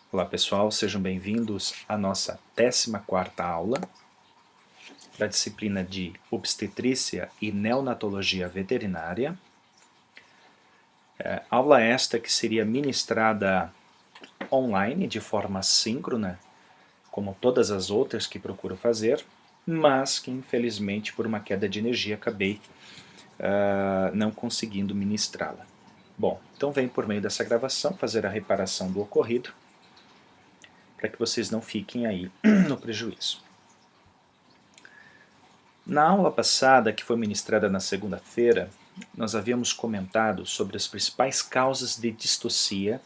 Olá pessoal, sejam bem-vindos à nossa 14ª aula da disciplina de Obstetrícia e Neonatologia Veterinária. Aula esta que seria ministrada online de forma síncrona, como todas as outras que procuro fazer, mas que infelizmente por uma queda de energia acabei não conseguindo ministrá-la. Bom, então venho por meio dessa gravação fazer a reparação do ocorrido, para que vocês não fiquem aí no prejuízo. Na aula passada, que foi ministrada na segunda-feira, nós havíamos comentado sobre as principais causas de distocia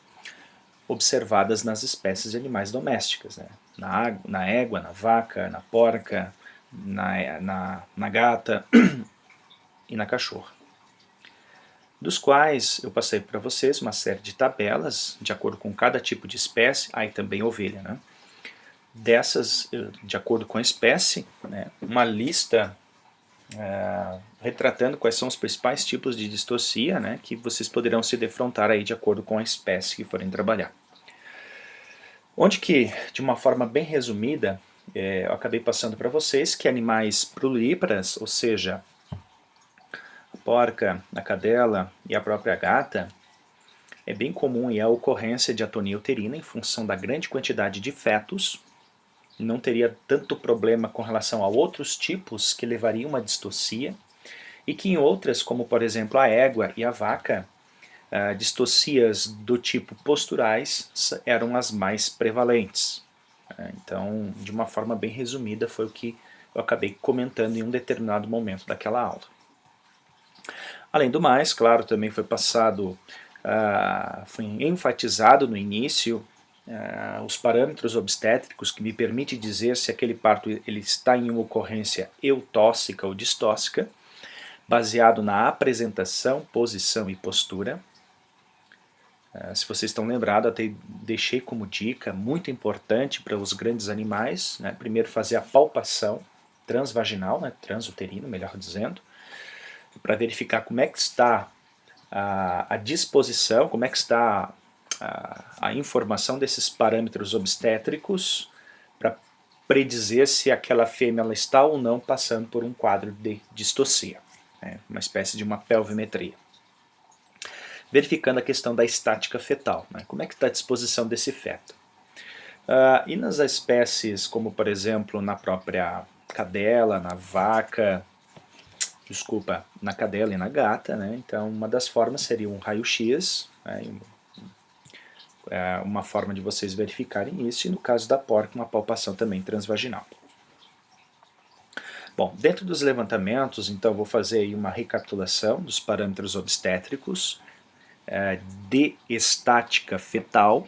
observadas nas espécies de animais domésticas, né? Na égua, na vaca, na porca, na gata e na cachorra. Dos quais eu passei para vocês uma série de tabelas, de acordo com cada tipo de espécie, aí também ovelha, né? Dessas, de acordo com a espécie, né? Uma lista retratando quais são os principais tipos de distocia, né, que vocês poderão se defrontar aí de acordo com a espécie que forem trabalhar. Onde que, de uma forma bem resumida, eu acabei passando para vocês que animais prolíparas, ou seja, a porca, a cadela e a própria gata, é bem comum a ocorrência de atonia uterina em função da grande quantidade de fetos. Não teria tanto problema com relação a outros tipos que levariam a uma distocia, e que em outras, como por exemplo a égua e a vaca, distocias do tipo posturais eram as mais prevalentes. Então, de uma forma bem resumida, foi o que eu acabei comentando em um determinado momento daquela aula. Além do mais, claro, também foi passado, foi enfatizado no início os parâmetros obstétricos que me permitem dizer se aquele parto ele está em uma ocorrência eutóxica ou distóxica, baseado na apresentação, posição e postura. Se vocês estão lembrados, até deixei como dica, muito importante para os grandes animais, né, primeiro fazer a palpação transvaginal, né, transuterino, melhor dizendo, para verificar como é que está a disposição, como é que está a informação desses parâmetros obstétricos, para predizer se aquela fêmea ela está ou não passando por um quadro de distocia, né, uma espécie de uma pelvimetria. Verificando a questão da estática fetal, né? Como é que está a disposição desse feto. E nas espécies como, por exemplo, na própria cadela, na vaca, na cadela e na gata, né? Então uma das formas seria um raio-x, né? Uma forma de vocês verificarem isso, e no caso da porca, uma palpação também transvaginal. Bom, dentro dos levantamentos, então vou fazer aí uma recapitulação dos parâmetros obstétricos de estática fetal,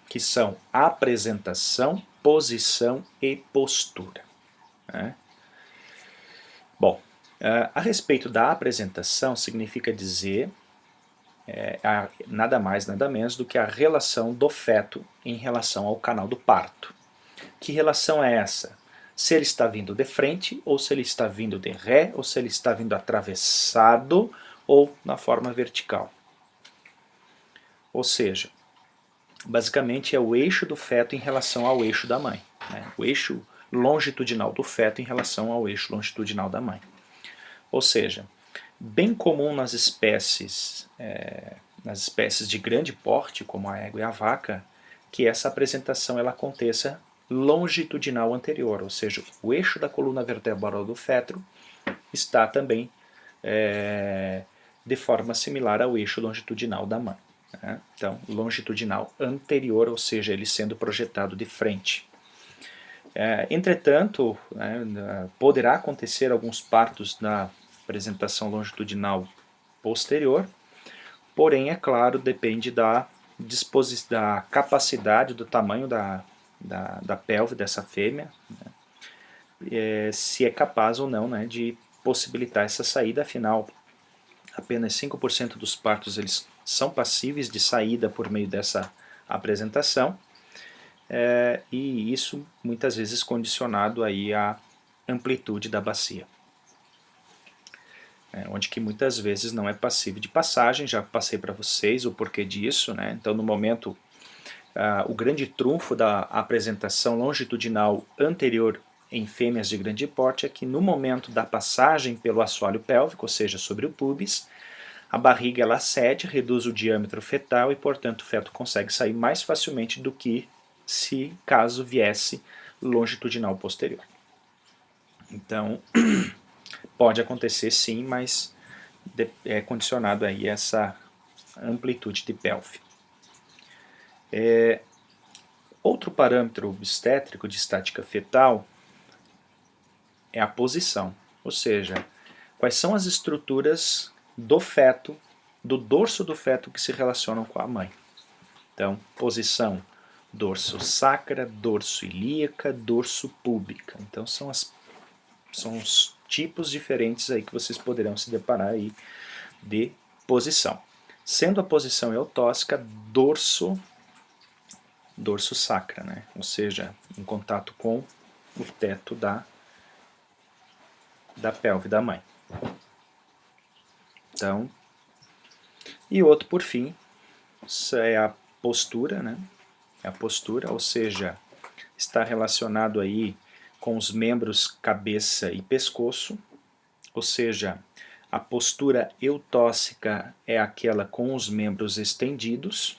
que são apresentação, posição e postura. Né? Bom, a respeito da apresentação, significa dizer nada mais, nada menos do que a relação do feto em relação ao canal do parto. Que relação é essa? Se ele está vindo de frente, ou se ele está vindo de ré, ou se ele está vindo atravessado, ou na forma vertical. Ou seja, basicamente é o eixo do feto em relação ao eixo da mãe, né? O eixo longitudinal do feto em relação ao eixo longitudinal da mãe. Ou seja, bem comum nas espécies de grande porte, como a égua e a vaca, que essa apresentação ela aconteça longitudinal anterior, ou seja, o eixo da coluna vertebral do feto está também de forma similar ao eixo longitudinal da mãe. Né? Então, longitudinal anterior, ou seja, ele sendo projetado de frente. Entretanto, poderá acontecer alguns partos na apresentação longitudinal posterior, porém, é claro, depende da capacidade, do tamanho da pelve dessa fêmea, né? Se é capaz ou não, né, de possibilitar essa saída, afinal, apenas 5% dos partos eles são passíveis de saída por meio dessa apresentação, e isso muitas vezes condicionado aí à amplitude da bacia, onde que muitas vezes não é passível de passagem. Já passei para vocês o porquê disso, né? Então no momento o grande trunfo da apresentação longitudinal anterior em fêmeas de grande porte é que no momento da passagem pelo assoalho pélvico, ou seja, sobre o pubis, a barriga ela cede, reduz o diâmetro fetal e, portanto, o feto consegue sair mais facilmente do que se caso viesse longitudinal posterior. Então, pode acontecer sim, mas é condicionado aí a essa amplitude de pelve. Outro parâmetro obstétrico de estática fetal é a posição, ou seja, quais são as estruturas do feto, do dorso do feto que se relacionam com a mãe. Então, posição dorso sacra, dorso ilíaca, dorso púbica. Então são os tipos diferentes aí que vocês poderão se deparar aí de posição. Sendo a posição eutóxica, dorso sacra, né? Ou seja, em contato com o teto da pelve da mãe. Então, e outro por fim, é a postura, né? É a postura, ou seja, está relacionado aí com os membros cabeça e pescoço, ou seja, a postura eutóxica é aquela com os membros estendidos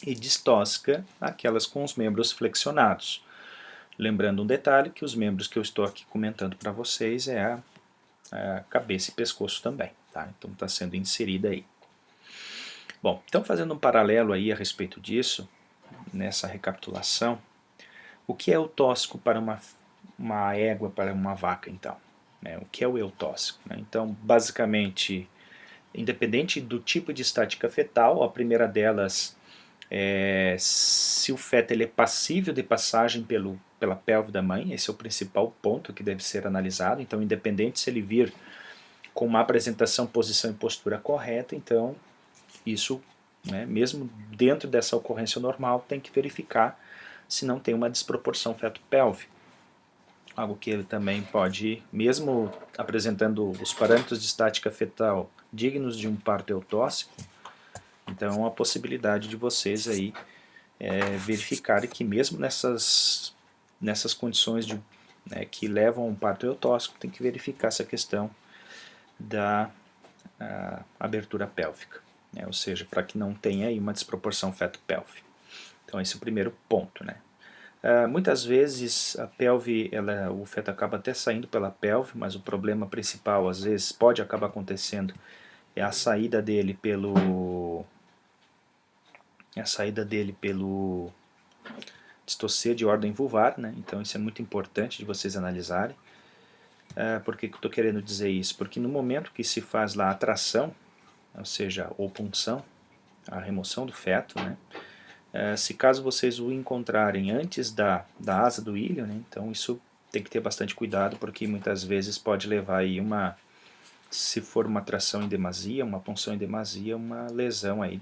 e distóxica aquelas com os membros flexionados. Lembrando um detalhe que os membros que eu estou aqui comentando para vocês é a cabeça e pescoço também, tá? Então está sendo inserida aí. Bom, então fazendo um paralelo aí a respeito disso, nessa recapitulação, o que é eutóxico para uma égua, para uma vaca então? O que é o eutóxico? Então, basicamente, independente do tipo de estática fetal, a primeira delas é se o feto ele é passível de passagem pela pelve da mãe, esse é o principal ponto que deve ser analisado. Então, independente se ele vir com uma apresentação, posição e postura correta, então isso, mesmo dentro dessa ocorrência normal, tem que verificar se não tem uma desproporção feto-pelve. Algo que ele também pode, mesmo apresentando os parâmetros de estática fetal dignos de um parto eutóxico, então a possibilidade de vocês aí verificarem que mesmo nessas condições que levam a um parto eutóxico, tem que verificar essa questão da abertura pélvica, ou seja, para que não tenha aí uma desproporção feto-pelve. Então esse é o primeiro ponto, né? Muitas vezes a pelve, o feto acaba até saindo pela pelve, mas o problema principal, às vezes, pode acabar acontecendo é a saída dele pelo distocê de ordem vulvar, né? Então isso é muito importante de vocês analisarem. Por que eu estou querendo dizer isso? Porque no momento que se faz lá a tração, ou seja, ou punção, a remoção do feto, né? Se caso vocês o encontrarem antes da asa do ilho, né, então isso tem que ter bastante cuidado, porque muitas vezes pode levar aí se for uma tração em demasia, uma punção em demasia, uma lesão aí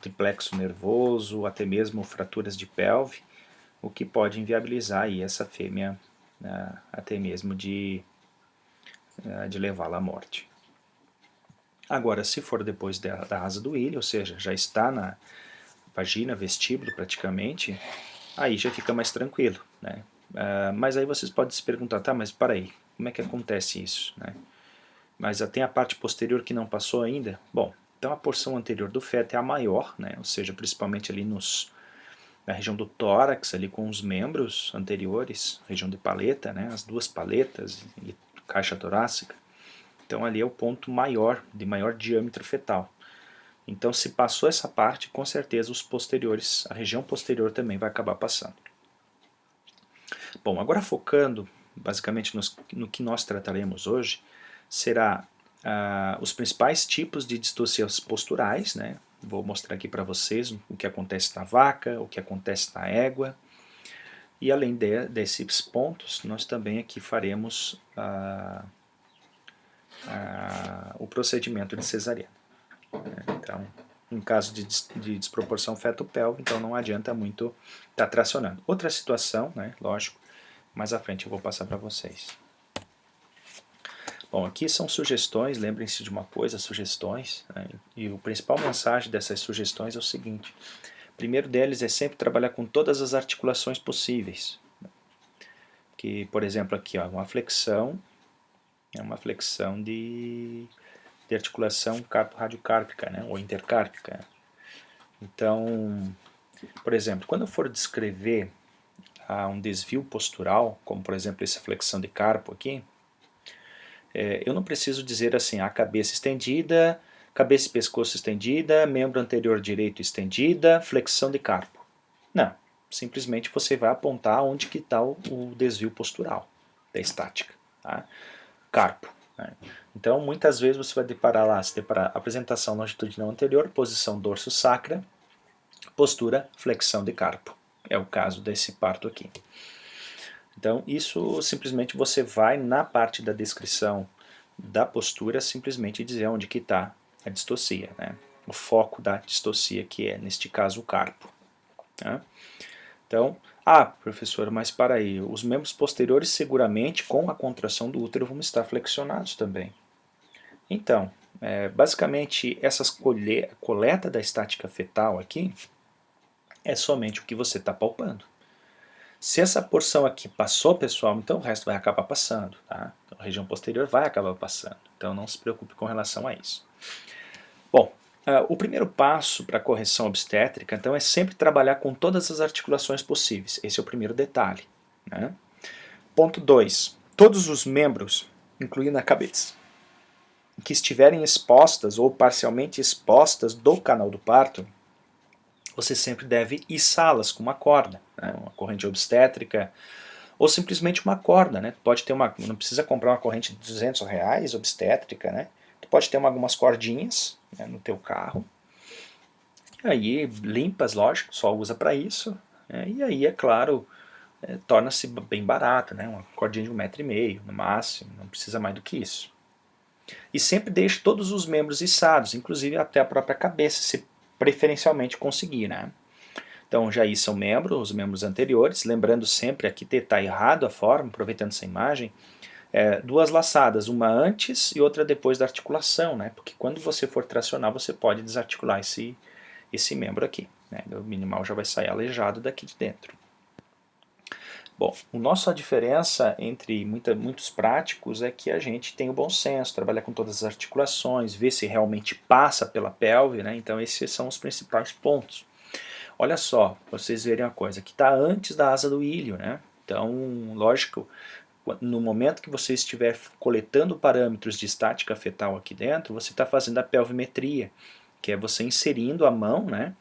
do plexo nervoso, até mesmo fraturas de pelve, o que pode inviabilizar aí essa fêmea até mesmo de levá-la à morte. Agora, se for depois da asa do ilho, ou seja, já está na vagina, vestíbulo praticamente, aí já fica mais tranquilo, né? Mas aí vocês podem se perguntar, tá, mas para aí, como é que acontece isso, né? Mas tem a parte posterior que não passou ainda? Bom, então a porção anterior do feto é a maior, né? Ou seja, principalmente ali na região do tórax, ali com os membros anteriores, região de paleta, né? As duas paletas e caixa torácica. Então ali é o ponto maior, de maior diâmetro fetal. Então se passou essa parte, com certeza os posteriores, a região posterior também vai acabar passando. Bom, agora focando basicamente no que nós trataremos hoje, será os principais tipos de distocias posturais, né? Vou mostrar aqui para vocês o que acontece na vaca, o que acontece na égua. E além desses pontos, nós também aqui faremos o procedimento de cesariana. Então, em caso de desproporção feto-pelve, então não adianta muito estar tracionando. Outra situação, né, lógico, mais à frente eu vou passar para vocês. Bom, aqui são sugestões, lembrem-se de uma coisa, sugestões, né? E a principal mensagem dessas sugestões é o seguinte: o primeiro deles é sempre trabalhar com todas as articulações possíveis. Que, por exemplo, aqui, ó, uma flexão, é uma flexão de articulação radiocárpica, né, ou intercárpica. Então, por exemplo, quando eu for descrever um desvio postural, como por exemplo essa flexão de carpo aqui, eu não preciso dizer assim, a cabeça estendida, cabeça e pescoço estendida, membro anterior direito estendida, flexão de carpo. Não, simplesmente você vai apontar onde que está o desvio postural da estática. Tá? Carpo. Né? Então, muitas vezes você vai deparar lá, se deparar apresentação longitudinal anterior, posição dorso-sacra, postura, flexão de carpo. É o caso desse parto aqui. Então, isso simplesmente você vai na parte da descrição da postura simplesmente dizer onde que está a distocia, né? O foco da distocia, que é, neste caso, o carpo. Né? Então, professor, mas para aí, os membros posteriores seguramente com a contração do útero vão estar flexionados também. Então, basicamente, essas coleta da estática fetal aqui é somente o que você está palpando. Se essa porção aqui passou, pessoal, então o resto vai acabar passando. Tá? Então, a região posterior vai acabar passando. Então não se preocupe com relação a isso. Bom, o primeiro passo para a correção obstétrica então, é sempre trabalhar com todas as articulações possíveis. Esse é o primeiro detalhe. Né? Ponto 2. Todos os membros, incluindo a cabeça, que estiverem expostas ou parcialmente expostas do canal do parto, você sempre deve içá-las com uma corda, né? Uma corrente obstétrica, ou simplesmente uma corda, né? Pode ter não precisa comprar uma corrente de R$200 obstétrica, né? Tu pode ter algumas cordinhas, né, no teu carro, e aí limpas, lógico, só usa para isso, né? E aí, é claro, torna-se bem barato, né? Uma cordinha de 1,5 m no máximo, não precisa mais do que isso. E sempre deixe todos os membros içados, inclusive até a própria cabeça, se preferencialmente conseguir, né? Então já aí são os membros anteriores, lembrando sempre aqui está errado a forma, aproveitando essa imagem, duas laçadas, uma antes e outra depois da articulação, né? Porque quando você for tracionar você pode desarticular esse membro aqui, né? O minimal já vai sair aleijado daqui de dentro. Bom, a diferença entre muitos práticos é que a gente tem o bom senso, trabalha com todas as articulações, vê se realmente passa pela pelve, né? Então esses são os principais pontos. Olha só, para vocês verem uma coisa, que está antes da asa do ilho, né? Então, lógico, no momento que você estiver coletando parâmetros de estática fetal aqui dentro, você está fazendo a pelvimetria, que é você inserindo a mão, né?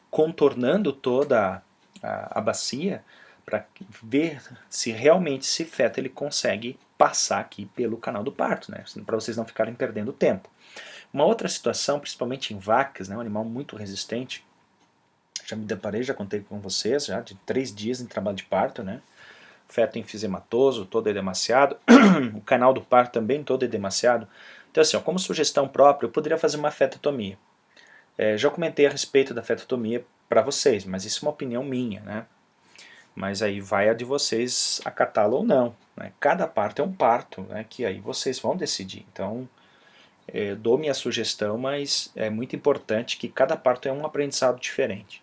Contornando toda a bacia, para ver se realmente esse feto ele consegue passar aqui pelo canal do parto, né? Para vocês não ficarem perdendo tempo. Uma outra situação, principalmente em vacas, né? Um animal muito resistente, já me deparei, já contei com vocês, já de 3 dias em trabalho de parto, né? Feto enfisematoso, todo edemaciado, o canal do parto também todo edemaciado. Então assim, ó, como sugestão própria, eu poderia fazer uma fetotomia. Já comentei a respeito da fetotomia para vocês, mas isso é uma opinião minha, né? Mas aí vai a de vocês acatá-lo ou não. Né? Cada parto é um parto, né? Que aí vocês vão decidir. Então, dou minha sugestão, mas é muito importante que cada parto é um aprendizado diferente.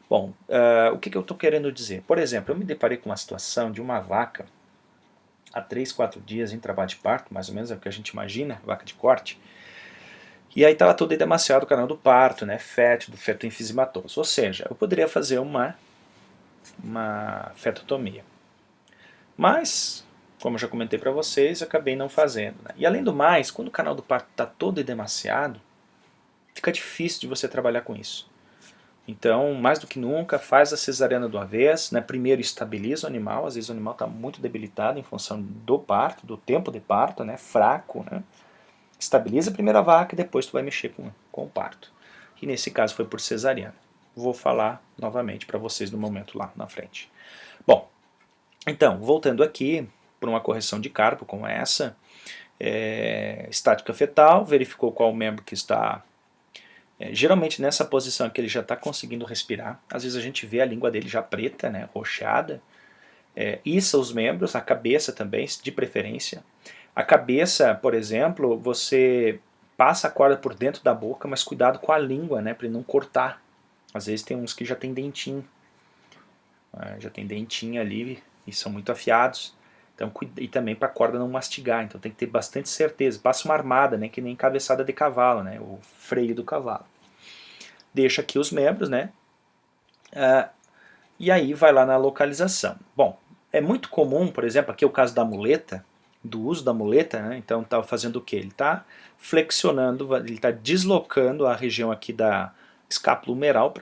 Bom, o que eu estou querendo dizer? Por exemplo, eu me deparei com uma situação de uma vaca há 3, 4 dias em trabalho de parto, mais ou menos é o que a gente imagina, vaca de corte, e aí estava todo edemaciado o canal do parto, né, fétido, feto enfisematoso. Ou seja, eu poderia fazer uma fetotomia. Mas, como eu já comentei para vocês, eu acabei não fazendo. Né? E além do mais, quando o canal do parto está todo edemaciado, fica difícil de você trabalhar com isso. Então, mais do que nunca, faz a cesariana do avesso, né? Primeiro estabiliza o animal, às vezes o animal está muito debilitado em função do parto, do tempo de parto, né? Fraco, né? Estabiliza primeiro a vaca e depois tu vai mexer com o parto. E nesse caso foi por cesariana. Vou falar novamente para vocês no momento lá na frente. Bom, então, voltando aqui, por uma correção de carpo como essa, estática fetal, verificou qual membro que está... geralmente nessa posição que ele já está conseguindo respirar, às vezes a gente vê a língua dele já preta, né, roxada, issa os membros, a cabeça também, de preferência, A cabeça, por exemplo, você passa a corda por dentro da boca, mas cuidado com a língua, né, para não cortar. Às vezes tem uns que já tem dentinho, já tem dentinho ali e são muito afiados. Então, e também para a corda não mastigar, então tem que ter bastante certeza. Passa uma armada, né, que nem cabeçada de cavalo, né, o freio do cavalo. Deixa aqui os membros, né, e aí vai lá na localização. Bom, é muito comum, por exemplo, aqui é o caso da muleta, do uso da muleta, né, então está fazendo o que? Ele está flexionando, ele está deslocando a região aqui da escápula humeral,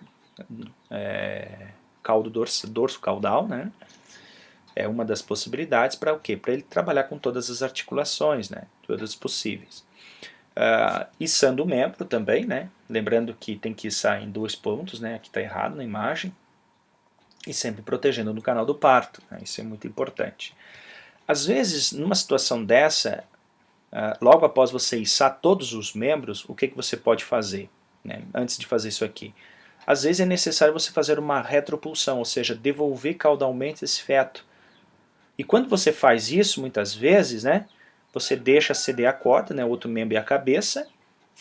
caldo dorso caudal, né, é uma das possibilidades para o quê? Para ele trabalhar com todas as articulações, né? Todas possíveis. Içando o membro também, né? Lembrando que tem que içar em 2 pontos, né? Aqui está errado na imagem. E sempre protegendo no canal do parto, né? Isso é muito importante. Às vezes, numa situação dessa, logo após você içar todos os membros, o que você pode fazer, né? Antes de fazer isso aqui? Às vezes é necessário você fazer uma retropulsão, ou seja, devolver caudalmente esse feto. E quando você faz isso, muitas vezes, né, você deixa ceder a corda, né, o outro membro e a cabeça,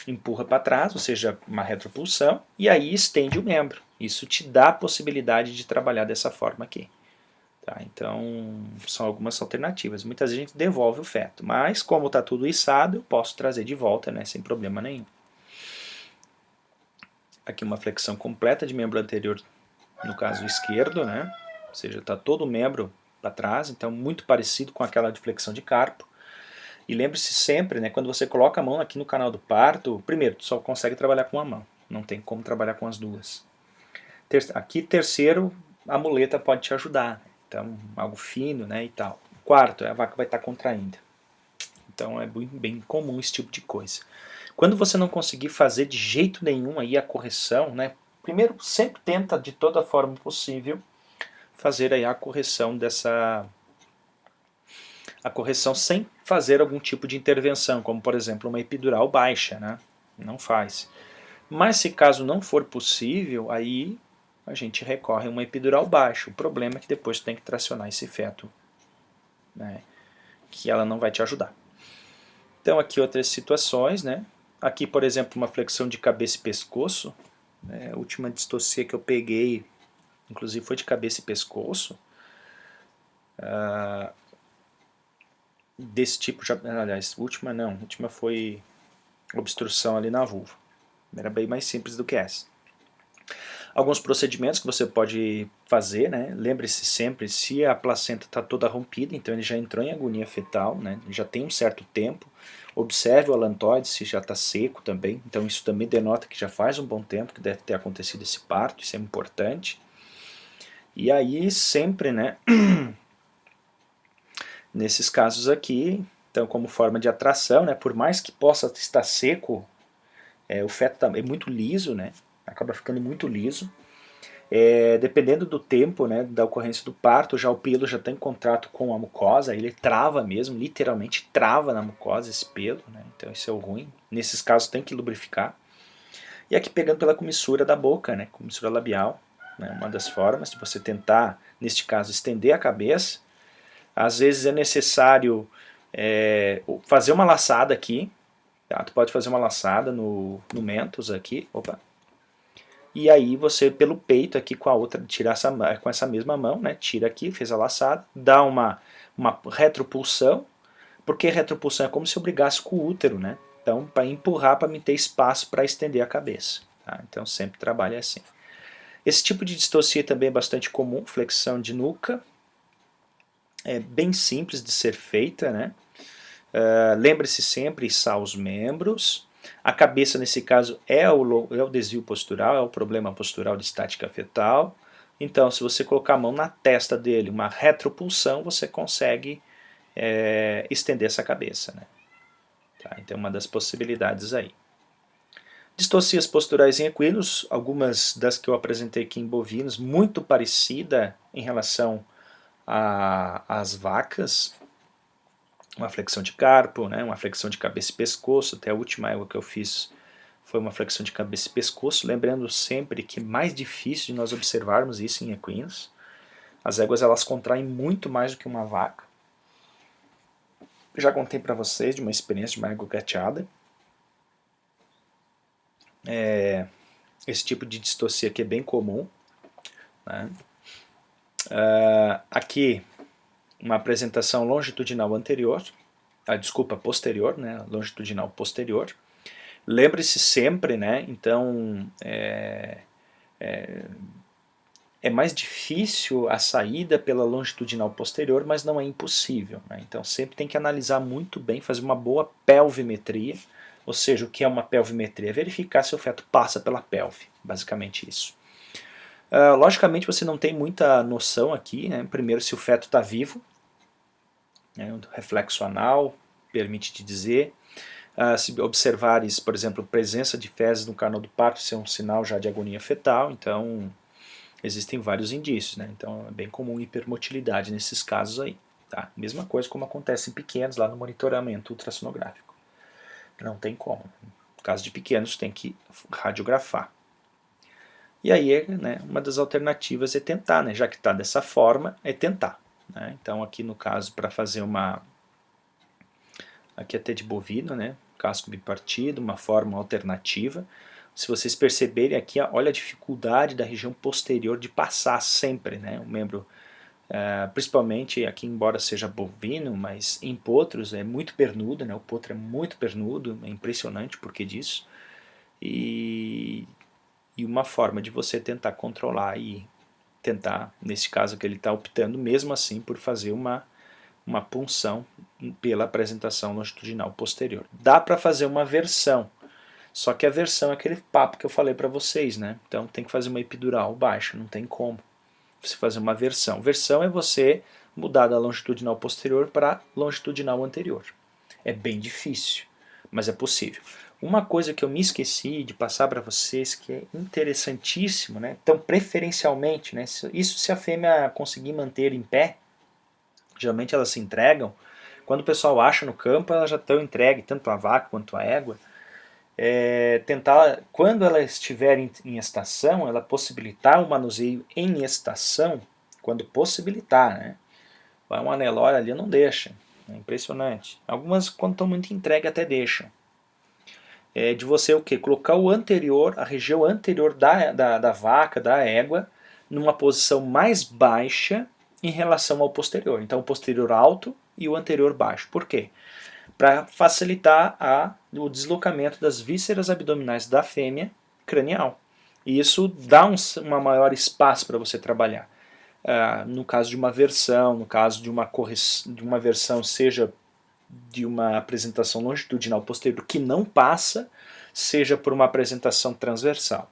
empurra para trás, ou seja, uma retropulsão, e aí estende o membro. Isso te dá a possibilidade de trabalhar dessa forma aqui. Tá? Então, são algumas alternativas. Muitas vezes a gente devolve o feto, mas como está tudo içado, eu posso trazer de volta, né, sem problema nenhum. Aqui uma flexão completa de membro anterior, no caso esquerdo, né, ou seja, está todo o membro para trás, então muito parecido com aquela de flexão de carpo. E lembre-se sempre, né, quando você coloca a mão aqui no canal do parto, primeiro, tu só consegue trabalhar com uma mão, não tem como trabalhar com as duas. Aqui, terceiro, a muleta pode te ajudar, então algo fino, né, e tal. Quarto, a vaca vai estar contraindo. Então é bem comum esse tipo de coisa. Quando você não conseguir fazer de jeito nenhum aí a correção, né, primeiro sempre tenta de toda forma possível fazer aí a correção sem fazer algum tipo de intervenção, como por exemplo uma epidural baixa, né? Não faz. Mas se caso não for possível, aí a gente recorre a uma epidural baixa. O problema é que depois tem que tracionar esse feto, né? Que ela não vai te ajudar. Então aqui outras situações, né? Aqui, por exemplo, uma flexão de cabeça e pescoço. A última distocia que eu peguei, inclusive, foi de cabeça e pescoço. Desse tipo, aliás, última não, última foi obstrução ali na vulva. Era bem mais simples do que essa. Alguns procedimentos que você pode fazer, né? Lembre-se sempre, se a placenta está toda rompida, então ele já entrou em agonia fetal, né? Já tem um certo tempo. Observe o alantoide se já está seco também, então isso também denota que já faz um bom tempo que deve ter acontecido esse parto, isso é importante. E aí sempre, né? Nesses casos aqui, então como forma de atração, né? Por mais que possa estar seco, o feto é muito liso, né? Acaba ficando muito liso. Dependendo do tempo, né, da ocorrência do parto, já o pelo já está em contato com a mucosa, ele trava mesmo, literalmente trava na mucosa esse pelo, né, então isso é o ruim. Nesses casos tem que lubrificar. E aqui pegando pela comissura da boca, né, comissura labial, né, uma das formas de você tentar, neste caso, estender a cabeça. Às vezes é necessário fazer uma laçada aqui, tá? Tu pode fazer uma laçada no mentos aqui, opa. E aí você, pelo peito aqui com a outra, tirar com essa mesma mão, né? Tira aqui, fez a laçada, dá uma retropulsão, porque retropulsão é como se eu brigasse com o útero, né? Então, para empurrar, para me ter espaço para estender a cabeça. Tá? Então, sempre trabalha assim. Esse tipo de distocia também é bastante comum, flexão de nuca. É bem simples de ser feita, né? Lembre-se sempre, içar os membros. A cabeça, nesse caso, é o desvio postural, é o problema postural de estática fetal. Então, se você colocar a mão na testa dele, uma retropulsão, você consegue estender essa cabeça. Né? Tá? Então, uma das possibilidades aí. Distocias posturais em equinos, algumas das que eu apresentei aqui em bovinos, muito parecida em relação às vacas, uma flexão de carpo, né, uma flexão de cabeça e pescoço, até a última égua que eu fiz foi uma flexão de cabeça e pescoço, lembrando sempre que é mais difícil de nós observarmos isso em equinos. As éguas elas contraem muito mais do que uma vaca. Já contei para vocês de uma experiência de uma égua gateada. Esse tipo de distocia aqui é bem comum, né? Aqui, uma apresentação longitudinal anterior, desculpa, posterior, né? Longitudinal posterior. Lembre-se sempre, né? Então, é mais difícil a saída pela longitudinal posterior, mas não é impossível, né? Então sempre tem que analisar muito bem, fazer uma boa pelvimetria, ou seja, o que é uma pelvimetria? Verificar se o feto passa pela pelve, basicamente isso. Logicamente você não tem muita noção aqui, né? Primeiro se o feto está vivo, né? O reflexo anal permite te dizer. Se observares, por exemplo, presença de fezes no canal do parto, isso é um sinal já de agonia fetal, então existem vários indícios, né? Então é bem comum hipermotilidade nesses casos aí. Tá? Mesma coisa como acontece em pequenos lá no monitoramento ultrassonográfico. Não tem como. No caso de pequenos tem que radiografar. E aí, né, uma das alternativas é tentar, né? Já que está dessa forma, é tentar. Né? Então aqui no caso para fazer uma... Aqui até de bovino, né? Casco bipartido, uma forma alternativa. Se vocês perceberem aqui, olha a dificuldade da região posterior de passar sempre, né? O membro, principalmente aqui, embora seja bovino, mas em potros é muito pernudo, né? O potro é muito pernudo, é impressionante porque disso. E uma forma de você tentar controlar e tentar, nesse caso que ele está optando, mesmo assim, por fazer uma punção pela apresentação longitudinal posterior. Dá para fazer uma versão, só que a versão é aquele papo que eu falei para vocês, né? Então tem que fazer uma epidural baixa, não tem como você fazer uma versão. Versão é você mudar da longitudinal posterior para longitudinal anterior. É bem difícil, mas é possível. Uma coisa que eu me esqueci de passar para vocês, que é interessantíssimo, né? Então, preferencialmente, né? Isso se a fêmea conseguir manter em pé, geralmente elas se entregam. Quando o pessoal acha no campo, elas já estão entregues, tanto a vaca quanto a égua. Tentar, quando ela estiver em estação, ela possibilitar o manuseio em estação, quando possibilitar, né? Vai um Nelore ali, não deixa. É impressionante. Algumas, quando estão muito entregue, até deixam. De você o quê? Colocar o anterior, a região anterior da vaca, da égua, numa posição mais baixa em relação ao posterior. Então o posterior alto e o anterior baixo. Por quê? Para facilitar o deslocamento das vísceras abdominais da fêmea cranial. E isso dá uma maior espaço para você trabalhar. No caso de uma versão, no caso de uma versão, seja de uma apresentação longitudinal posterior que não passa, seja por uma apresentação transversal.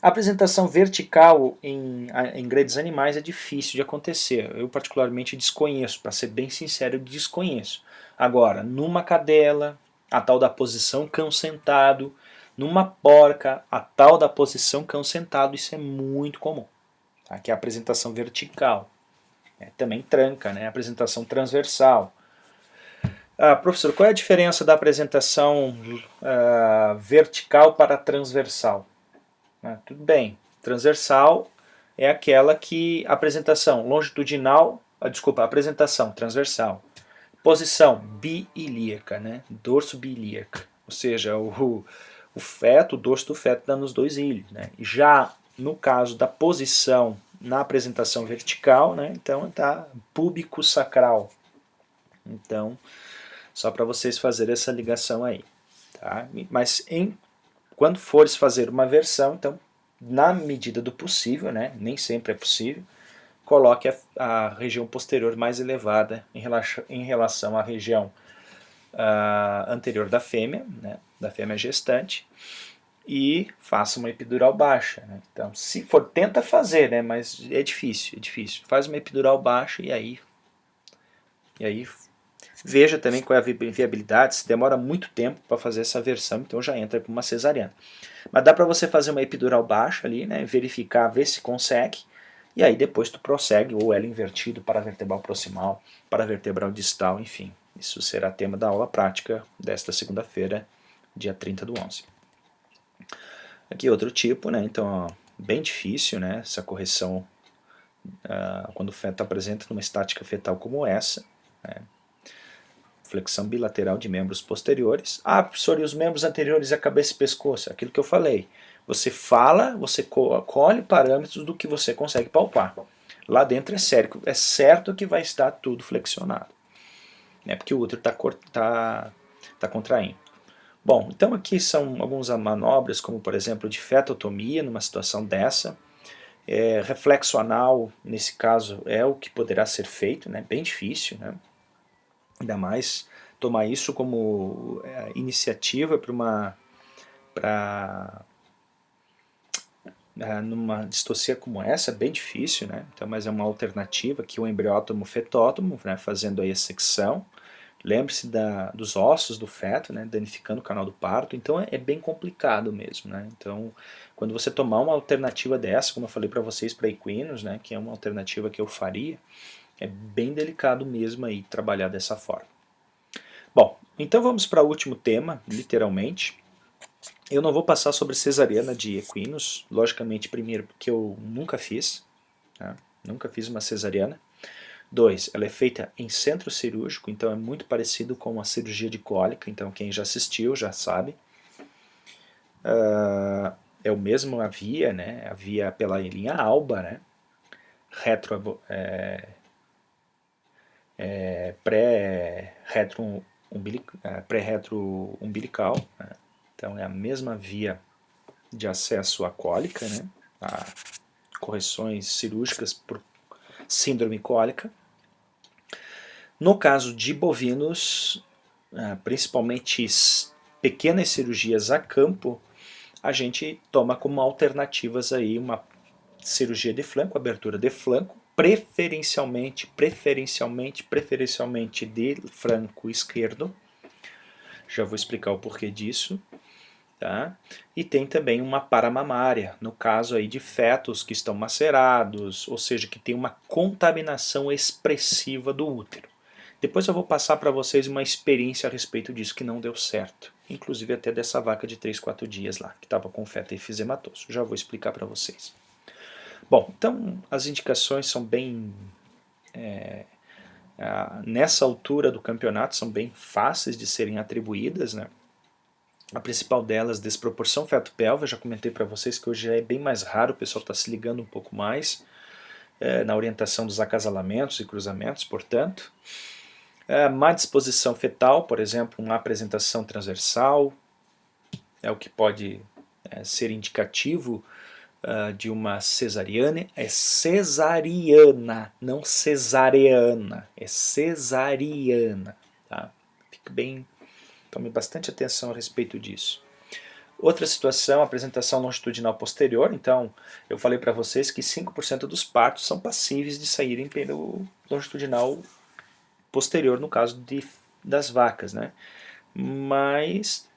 A apresentação vertical em grandes animais é difícil de acontecer. Eu particularmente desconheço, para ser bem sincero, eu desconheço. Agora, numa cadela, a tal da posição cão sentado, numa porca, a tal da posição cão sentado, isso é muito comum. Tá? Que é a apresentação vertical. Também tranca, né? A apresentação transversal. Professor, qual é a diferença da apresentação vertical para transversal? Tudo bem, transversal é aquela que a apresentação longitudinal, apresentação transversal, posição biilíaca, né? Dorso biilíaca, ou seja, o dorso do feto dá nos dois ilhos, né? Já no caso da posição na apresentação vertical, né? Então está púbico sacral. Então, só para vocês fazerem essa ligação aí, tá? Mas quando fores fazer uma versão, então, na medida do possível, né, nem sempre é possível, coloque a região posterior mais elevada em relação à região anterior da fêmea, né, da fêmea gestante, e faça uma epidural baixa. Né? Então, se for, tenta fazer, né, mas é difícil. Faz uma epidural baixa e aí veja também qual é a viabilidade, se demora muito tempo para fazer essa versão, então já entra com uma cesariana. Mas dá para você fazer uma epidural baixa ali, né, verificar, ver se consegue, e aí depois tu prossegue, ou ela invertido para vertebral proximal, para vertebral distal, enfim. Isso será tema da aula prática desta segunda-feira, dia 30/11. Aqui outro tipo, né, então ó, bem difícil, né, essa correção quando o feto apresenta numa estática fetal como essa, né. flexão bilateral de membros posteriores. Ah, professor, e os membros anteriores, a cabeça e pescoço? Aquilo que eu falei. Você fala, você colhe parâmetros do que você consegue palpar. Lá dentro é certo que vai estar tudo flexionado, né? Porque o útero tá contraindo. Bom, então aqui são algumas manobras, como por exemplo de fetotomia, numa situação dessa. Reflexo anal, nesse caso, é o que poderá ser feito, né? Bem difícil, né? Ainda mais tomar isso como iniciativa para numa distocia como essa, é bem difícil, né? Então, mas é uma alternativa que o embriótomo fetótomo, né, fazendo aí a secção. Lembre-se dos ossos do feto, né, danificando o canal do parto. Então é bem complicado mesmo, né? Então, quando você tomar uma alternativa dessa, como eu falei para vocês para equinos, né, que é uma alternativa que eu faria, é bem delicado mesmo aí trabalhar dessa forma. Bom, então vamos para o último tema, literalmente. Eu não vou passar sobre cesariana de equinos, logicamente, primeiro, porque eu nunca fiz, tá? Nunca fiz uma cesariana. 2, ela é feita em centro cirúrgico, então é muito parecido com a cirurgia de cólica, então quem já assistiu já sabe. É o mesmo a via, né? A via pela linha alba, né? Pré-retro umbilical, né? Então é a mesma via de acesso à cólica, né? A correções cirúrgicas por síndrome cólica. No caso de bovinos, principalmente pequenas cirurgias a campo, a gente toma como alternativas aí uma cirurgia de flanco, abertura de flanco, preferencialmente de flanco esquerdo. Já vou explicar o porquê disso. Tá? E tem também uma paramamária, no caso aí de fetos que estão macerados, ou seja, que tem uma contaminação expressiva do útero. Depois eu vou passar para vocês uma experiência a respeito disso que não deu certo, inclusive até dessa vaca de 3, 4 dias lá, que estava com feto efisematoso. Já vou explicar para vocês. Bom, então as indicações são bem... nessa altura do campeonato são bem fáceis de serem atribuídas, né? A principal delas, desproporção feto-pelve, já comentei para vocês que hoje é bem mais raro, o pessoal está se ligando um pouco mais na orientação dos acasalamentos e cruzamentos, portanto. Má disposição fetal, por exemplo, uma apresentação transversal, é o que pode ser indicativo de uma cesariana. É cesariana, não cesareana, é cesariana. Tá? Fique bem... Tome bastante atenção a respeito disso. Outra situação, apresentação longitudinal posterior. Então, eu falei para vocês que 5% dos partos são passíveis de saírem pelo longitudinal posterior, no caso das vacas, né? Mas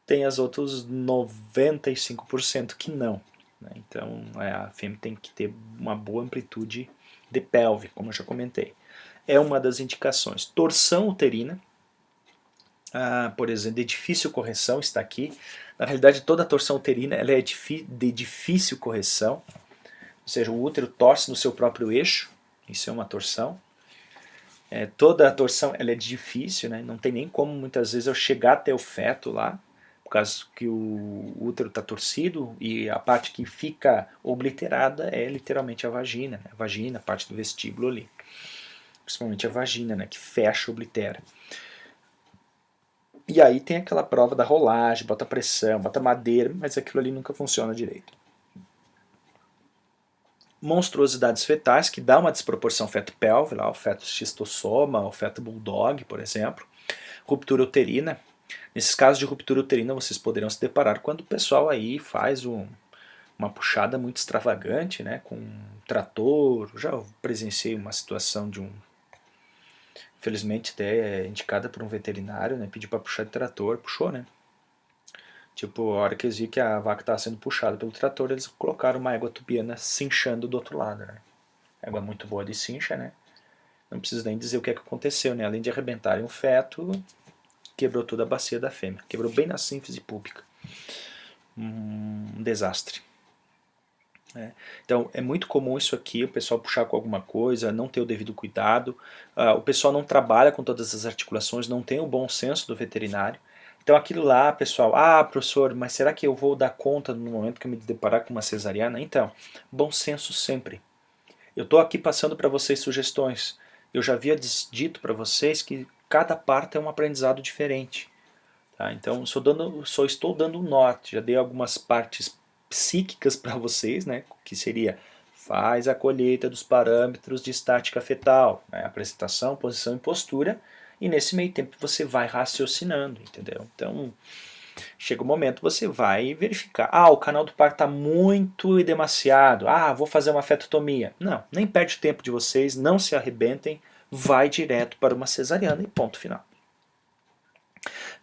tem as outros 95% que não. Né? Então, a fêmea tem que ter uma boa amplitude de pelve, como eu já comentei. É uma das indicações. Torção uterina, por exemplo, de difícil correção, está aqui. Na realidade, toda a torção uterina ela é de difícil correção, ou seja, o útero torce no seu próprio eixo, isso é uma torção. Toda a torção ela é difícil, né? Não tem nem como muitas vezes eu chegar até o feto lá, por causa que o útero está torcido e a parte que fica obliterada é literalmente a vagina, né? A vagina, a parte do vestíbulo ali. Principalmente a vagina, né? Que fecha, oblitera. E aí tem aquela prova da rolagem, bota pressão, bota madeira, mas aquilo ali nunca funciona direito. Monstruosidades fetais, que dá uma desproporção feto-pelve, lá o feto xistossoma, o feto bulldog, por exemplo. Ruptura uterina. Nesses casos de ruptura uterina vocês poderão se deparar quando o pessoal aí faz uma puxada muito extravagante, né, com um trator. Já presenciei uma situação de infelizmente até indicada por um veterinário, né, pediu para puxar de trator, puxou, né. Tipo, a hora que eles viram que a vaca estava sendo puxada pelo trator, eles colocaram uma égua tubiana cinchando do outro lado, né. Égua muito boa de cincha, né. Não preciso nem dizer o que é que aconteceu, né. Além de arrebentarem o feto, quebrou toda a bacia da fêmea. Quebrou bem na sínfise púbica. Um desastre. né? Então é muito comum isso aqui, o pessoal puxar com alguma coisa, não ter o devido cuidado, o pessoal não trabalha com todas as articulações, não tem o bom senso do veterinário. Então aquilo lá, pessoal, professor, mas será que eu vou dar conta no momento que eu me deparar com uma cesariana? Então, bom senso sempre. Eu estou aqui passando para vocês sugestões. Eu já havia dito para vocês que cada parto é um aprendizado diferente. Tá? Então, só estou dando um norte. Já dei algumas partes psíquicas para vocês, né? Que seria: faz a colheita dos parâmetros de estática fetal, né? Apresentação, posição e postura, e nesse meio tempo você vai raciocinando, entendeu? Então, chega um momento você vai verificar. O canal do parto está muito edemaciado. Vou fazer uma fetotomia. Não, nem perde tempo de vocês, não se arrebentem, vai direto para uma cesariana e ponto final.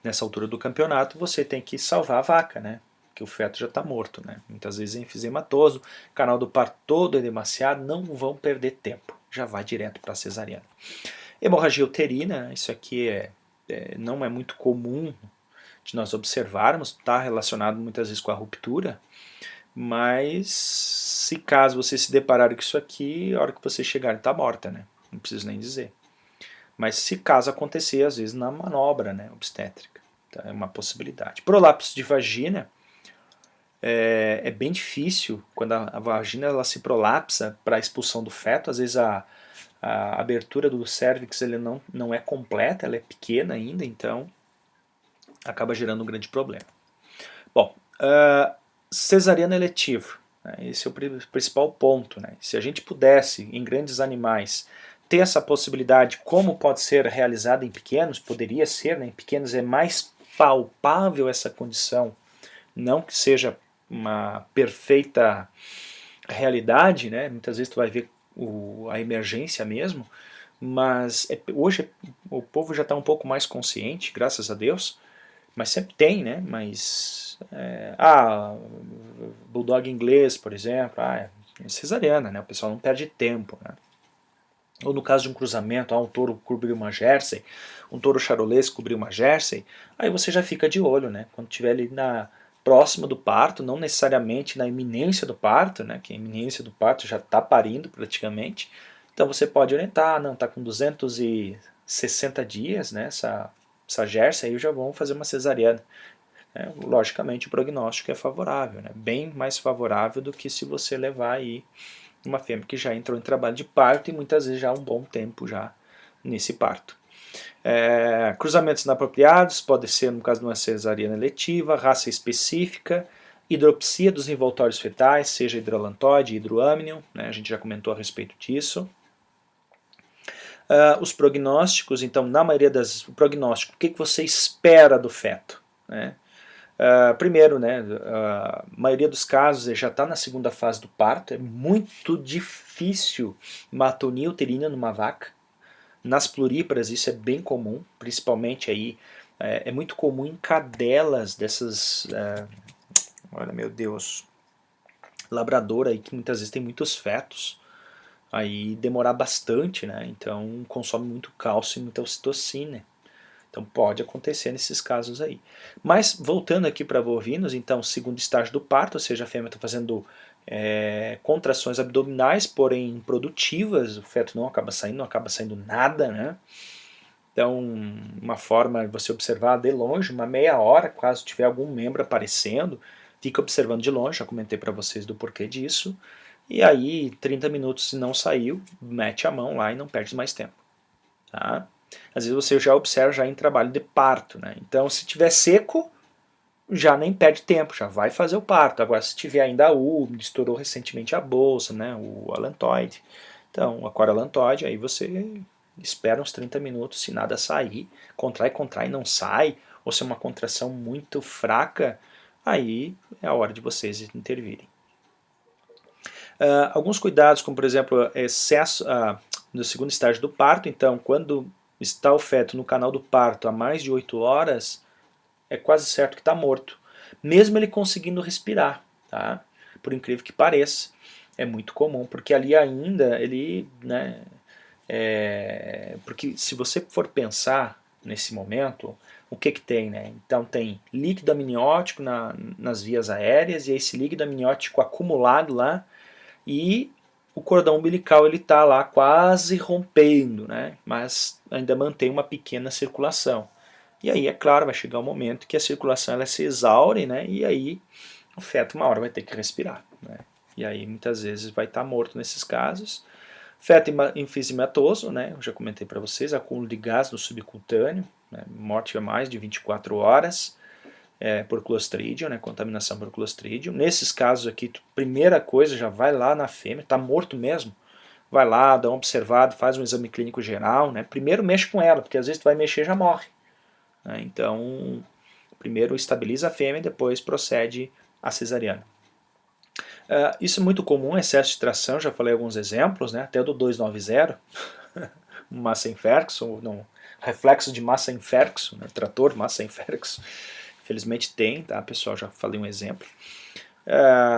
Nessa altura do campeonato você tem que salvar a vaca, né? Que o feto já está morto, né? Muitas vezes é enfisematoso, canal do parto todo edemaciado, não vão perder tempo, já vai direto para a cesariana. Hemorragia uterina, isso aqui não é muito comum de nós observarmos, está relacionado muitas vezes com a ruptura, mas se caso você se deparar com isso aqui, a hora que você chegar está morta, né? Não preciso nem dizer. Mas se caso acontecer, às vezes na manobra, né, obstétrica, tá? É uma possibilidade. Prolapso de vagina é bem difícil quando a vagina ela se prolapsa para a expulsão do feto, às vezes a abertura do cérvix ele não é completa, ela é pequena ainda, então acaba gerando um grande problema. Bom, cesariana eletiva, né, esse é o principal ponto. Né? Se a gente pudesse, em grandes animais, ter essa possibilidade, como pode ser realizada em pequenos, poderia ser, né? Em pequenos é mais palpável essa condição, não que seja uma perfeita realidade, né? Muitas vezes tu vai ver a emergência mesmo, mas hoje o povo já está um pouco mais consciente, graças a Deus, mas sempre tem, né? Mas bulldog inglês, por exemplo, é cesariana, né? O pessoal não perde tempo, né? Ou no caso de um cruzamento, um touro cobriu uma jersey, um touro charolês cobriu uma jersey, aí você já fica de olho, né? Quando estiver ali próximo do parto, não necessariamente na iminência do parto, né? Que a iminência do parto já está parindo praticamente, então você pode orientar, não, está com 260 dias, né? Essa jersey, aí já vão fazer uma cesariana. Logicamente o prognóstico é favorável, né? Bem mais favorável do que se você levar aí uma fêmea que já entrou em trabalho de parto e muitas vezes já há um bom tempo já nesse parto. Cruzamentos inapropriados, pode ser no caso de uma cesariana eletiva, raça específica, hidropsia dos envoltórios fetais, seja hidrolantóide, hidroamnion, né, a gente já comentou a respeito disso. Os prognósticos, então, na maioria o prognóstico, o que você espera do feto? Né? Primeiro, né, a maioria dos casos já está na segunda fase do parto, é muito difícil uma atonia uterina numa vaca. Nas pluríparas isso é bem comum, principalmente aí, é muito comum em cadelas dessas, olha meu Deus, labrador aí que muitas vezes tem muitos fetos, aí demorar bastante, né, então consome muito cálcio e muita ocitocina. Então pode acontecer nesses casos aí. Mas voltando aqui para bovinos, então segundo estágio do parto, ou seja, a fêmea está fazendo contrações abdominais, porém produtivas, o feto não acaba saindo nada, né? Então uma forma de você observar de longe, uma meia hora, caso tiver algum membro aparecendo, fica observando de longe, já comentei para vocês do porquê disso, e aí 30 minutos se não saiu, mete a mão lá e não perde mais tempo. Tá? Às vezes você já observa já em trabalho de parto, né? Então se tiver seco, já nem perde tempo, já vai fazer o parto. Agora se tiver ainda úmido, estourou recentemente a bolsa, né? O alantoide. Então o aquarolantoide, aí você espera uns 30 minutos, se nada sair, contrai, não sai, ou se é uma contração muito fraca, aí é a hora de vocês intervirem. Alguns cuidados, como por exemplo, excesso no segundo estágio do parto, então quando está o feto no canal do parto há mais de 8 horas, é quase certo que está morto, mesmo ele conseguindo respirar, tá? Por incrível que pareça, é muito comum, porque ali ainda ele, né, porque se você for pensar, nesse momento, o que tem, né? Então tem líquido amniótico nas vias aéreas, e esse líquido amniótico acumulado lá, e o cordão umbilical ele está lá quase rompendo, né? Mas ainda mantém uma pequena circulação. E aí, é claro, vai chegar um momento que a circulação ela se exaure, né? E aí o feto uma hora vai ter que respirar, né? E aí muitas vezes vai estar morto nesses casos. Feto enfisematoso, né? Eu já comentei para vocês, acúmulo de gás no subcutâneo, né? Morte a mais de 24 horas por Clostridium, né? Contaminação por Clostridium. Nesses casos aqui, primeira coisa, já vai lá na fêmea, está morto mesmo, vai lá, dá um observado, faz um exame clínico geral, né? Primeiro mexe com ela, porque às vezes tu vai mexer já morre, né? Então, primeiro estabiliza a fêmea e depois procede a cesariana. Isso é muito comum, excesso de tração, já falei alguns exemplos, né? Até o do 290, massa inferxo, não, reflexo de massa inferxo, né? Trator massa inferxo, infelizmente tem, tá pessoal, já falei um exemplo.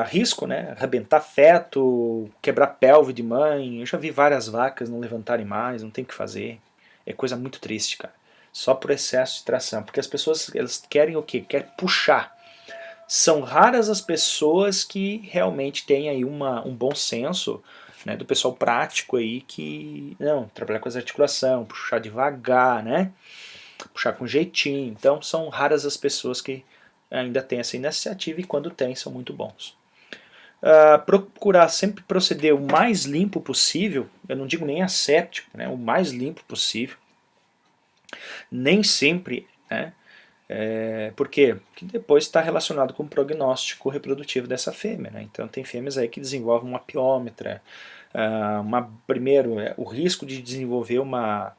Risco, né? Arrebentar feto, quebrar pelve de mãe, eu já vi várias vacas não levantarem mais, não tem o que fazer, é coisa muito triste, cara, só por excesso de tração, porque as pessoas elas querem o quê? Querem puxar. São raras as pessoas que realmente têm aí um bom senso, né, do pessoal prático aí que, não, trabalhar com as articulações, puxar devagar, né, puxar com jeitinho. Então são raras as pessoas que ainda têm essa iniciativa e quando tem são muito bons. Procurar sempre proceder o mais limpo possível, eu não digo nem asséptico, né, o mais limpo possível. Nem sempre, né, por quê? Porque depois está relacionado com o prognóstico reprodutivo dessa fêmea, né? Então tem fêmeas aí que desenvolvem uma apiômetra, primeiro o risco de desenvolver uma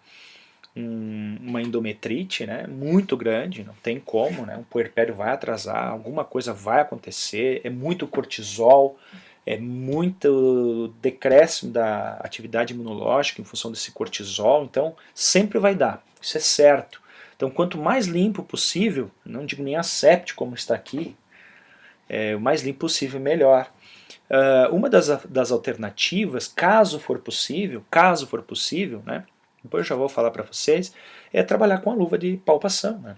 endometrite, né, muito grande, não tem como, né, o puerpério vai atrasar, alguma coisa vai acontecer, é muito cortisol, é muito decréscimo da atividade imunológica em função desse cortisol, então sempre vai dar, isso é certo. Então quanto mais limpo possível, não digo nem asséptico como está aqui, o mais limpo possível melhor. Uma das alternativas, caso for possível, né, depois eu já vou falar para vocês, é trabalhar com a luva de palpação. Né?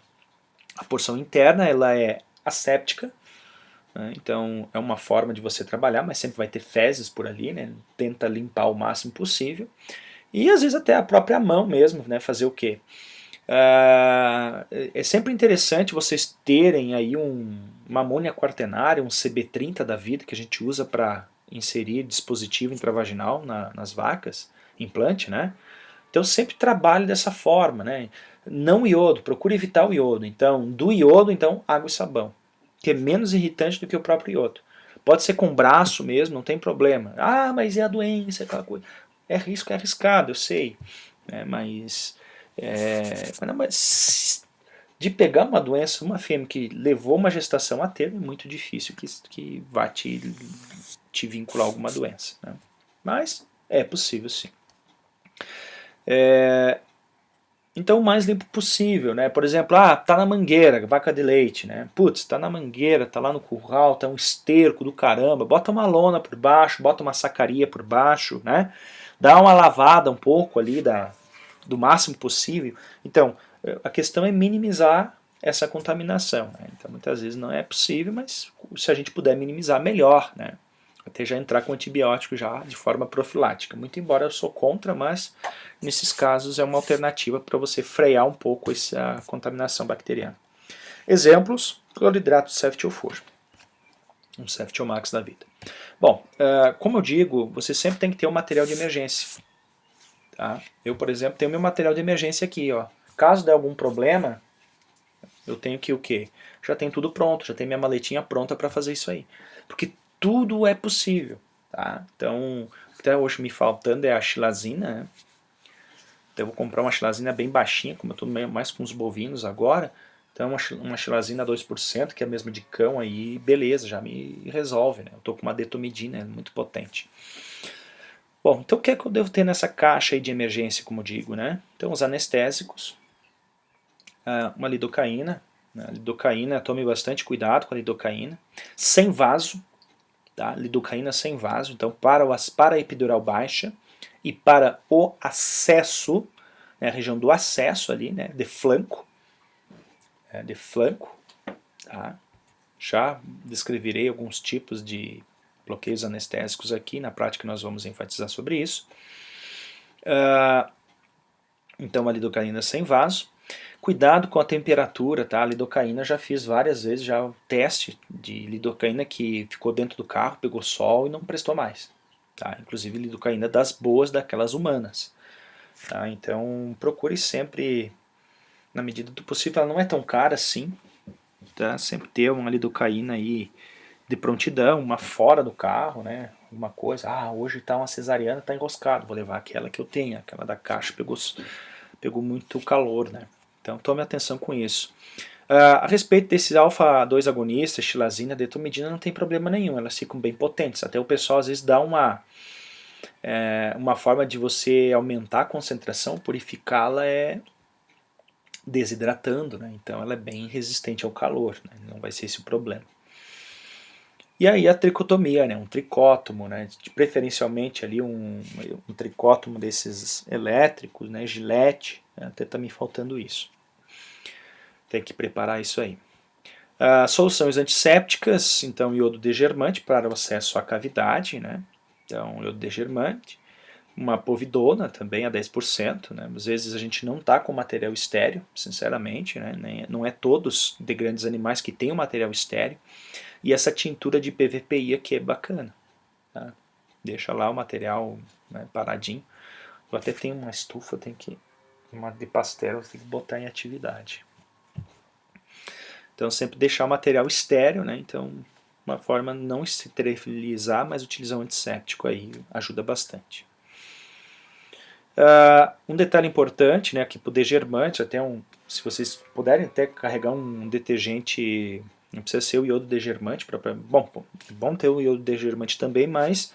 A porção interna ela é asséptica, né? Então é uma forma de você trabalhar, mas sempre vai ter fezes por ali, né? Tenta limpar o máximo possível. E às vezes até a própria mão mesmo, né? Fazer o quê? É sempre interessante vocês terem aí uma amônia quaternária, um CB30 da vida, que a gente usa para inserir dispositivo intravaginal nas vacas, implante, né? Então sempre trabalhe dessa forma, né? Não iodo, procure evitar o iodo. Então, do iodo, então, água e sabão, que é menos irritante do que o próprio iodo. Pode ser com braço mesmo, não tem problema. Ah, mas é a doença, aquela coisa. É risco, é arriscado, eu sei. Né? Mas de pegar uma doença, uma fêmea que levou uma gestação a termo, é muito difícil que vá te vincular a alguma doença. Né? Mas é possível sim. Então o mais limpo possível, né? Por exemplo, tá na mangueira, vaca de leite, né? Putz, tá na mangueira, tá lá no curral, tá um esterco do caramba, bota uma lona por baixo, bota uma sacaria por baixo, né? Dá uma lavada um pouco ali do máximo possível. Então, a questão é minimizar essa contaminação, né? Então muitas vezes não é possível, mas se a gente puder minimizar, melhor, né? Até já entrar com antibiótico já de forma profilática. Muito embora eu sou contra, mas nesses casos é uma alternativa para você frear um pouco essa contaminação bacteriana. Exemplos, cloridrato de ceftiofur, um ceftiomax da vida. Bom, como eu digo, você sempre tem que ter um material de emergência. Tá? Eu, por exemplo, tenho meu material de emergência aqui. Ó. Caso der algum problema, eu tenho que o quê? Já tenho tudo pronto, já tenho minha maletinha pronta para fazer isso aí. Porque tudo é possível. Tá? Então, até hoje me faltando é a xilazina, né? Então eu vou comprar uma xilazina bem baixinha, como eu estou mais com os bovinos agora. Então uma xilazina 2%, que é a mesma de cão, aí beleza, já me resolve. Né? Eu estou com uma detomidina, muito potente. Bom, então o que é que eu devo ter nessa caixa aí de emergência, como digo? Né? Então os anestésicos, uma lidocaína. Né? Lidocaína, tome bastante cuidado com a lidocaína. Sem vaso, tá? Lidocaína sem vaso. Então para a epidural baixa e para o acesso, né, a região do acesso ali, né, de flanco, tá? Já descreverei alguns tipos de bloqueios anestésicos aqui, na prática nós vamos enfatizar sobre isso. Então a lidocaína sem vaso. Cuidado com a temperatura, tá? A lidocaína já fiz várias vezes já o teste de lidocaína que ficou dentro do carro, pegou sol e não prestou mais. Tá? Inclusive lidocaína das boas, daquelas humanas. Tá? Então procure sempre, na medida do possível, ela não é tão cara assim, tá? Sempre ter uma lidocaína aí de prontidão, uma fora do carro, né? Uma coisa, hoje tá uma cesariana, tá enroscado, vou levar aquela que eu tenho, aquela da caixa pegou muito calor, né? Então tome atenção com isso. A respeito desses alfa-2 agonistas, xilazina, detomidina, não tem problema nenhum, elas ficam bem potentes. Até o pessoal às vezes dá uma forma de você aumentar a concentração, purificá-la é desidratando, né? Então ela é bem resistente ao calor, né? Não vai ser esse o problema. E aí a tricotomia, né? Um tricótomo, né? Preferencialmente ali um tricótomo desses elétricos, né? Gilete, né? Até tá me faltando isso. Tem que preparar isso aí. Soluções antissépticas, então iodo degermante para o acesso à cavidade, né? Então iodo degermante. Uma povidona também a 10%, né? Às vezes a gente não está com material estéreo, sinceramente, né? Não é todos de grandes animais que tem o material estéreo. E essa tintura de PVPI aqui é bacana. Tá? Deixa lá o material, né, paradinho. Eu até tenho uma estufa, uma de pastel, eu tenho que botar em atividade. Então sempre deixar o material estéreo, né? Então uma forma não esterilizar, mas utilizar um antisséptico aí ajuda bastante. Um detalhe importante, né, aqui para o degermante, se vocês puderem até carregar um detergente, não precisa ser o iodo degermante, bom ter o iodo degermante também, mas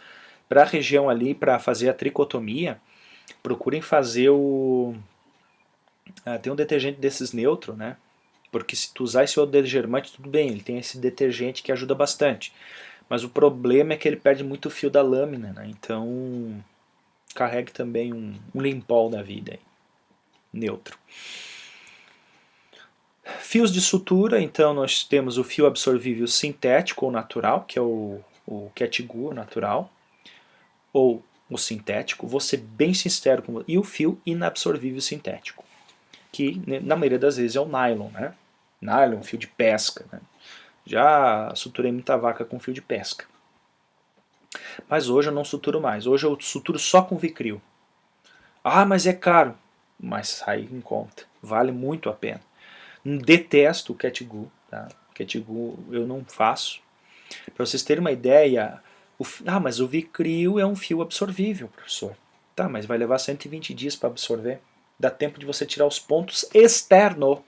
para a região ali, para fazer a tricotomia, procurem fazer tem um detergente desses neutro, né, porque se tu usar esse iodo degermante, tudo bem, ele tem esse detergente que ajuda bastante, mas o problema é que ele perde muito o fio da lâmina, né, então carregue também um limpol da vida aí, neutro. Fios de sutura, então nós temos o fio absorvível sintético ou natural, que é o Catgur natural, ou o sintético, vou ser bem sincero com você, e o fio inabsorvível sintético, que na maioria das vezes é o nylon, né? Nylon, fio de pesca, né? Já suturei muita vaca com fio de pesca. Mas hoje eu não suturo mais, hoje eu suturo só com Vicryl. Mas é caro, mas sai em conta, vale muito a pena. Detesto o Catgur, tá? Catgur eu não faço. Para vocês terem uma ideia, mas o Vicryl é um fio absorvível, professor. Tá, mas vai levar 120 dias para absorver. Dá tempo de você tirar os pontos externo.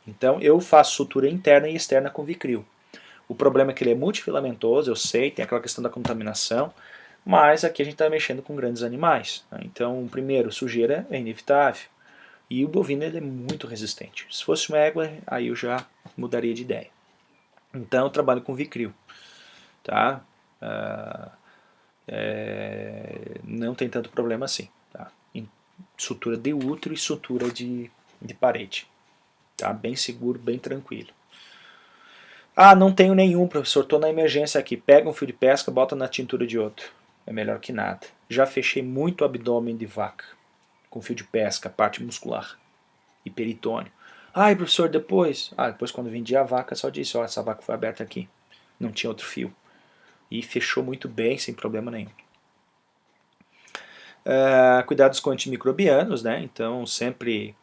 Então eu faço sutura interna e externa com Vicryl. O problema é que ele é multifilamentoso, eu sei, tem aquela questão da contaminação, mas aqui a gente está mexendo com grandes animais. Né? Então, primeiro, sujeira é inevitável. E o bovino ele é muito resistente. Se fosse uma égua, aí eu já mudaria de ideia. Então eu trabalho com Vicryl. Tá? Não tem tanto problema assim. Tá? Em sutura de útero e sutura de parede. Tá? Bem seguro, bem tranquilo. Não tenho nenhum, professor. Estou na emergência aqui. Pega um fio de pesca, bota na tintura de outro. É melhor que nada. Já fechei muito abdômen de vaca com fio de pesca, parte muscular e peritônio. Professor, depois? Depois quando vendi a vaca, só disse, essa vaca foi aberta aqui. Não tinha outro fio. E fechou muito bem, sem problema nenhum. Cuidados com antimicrobianos, né? Então sempre,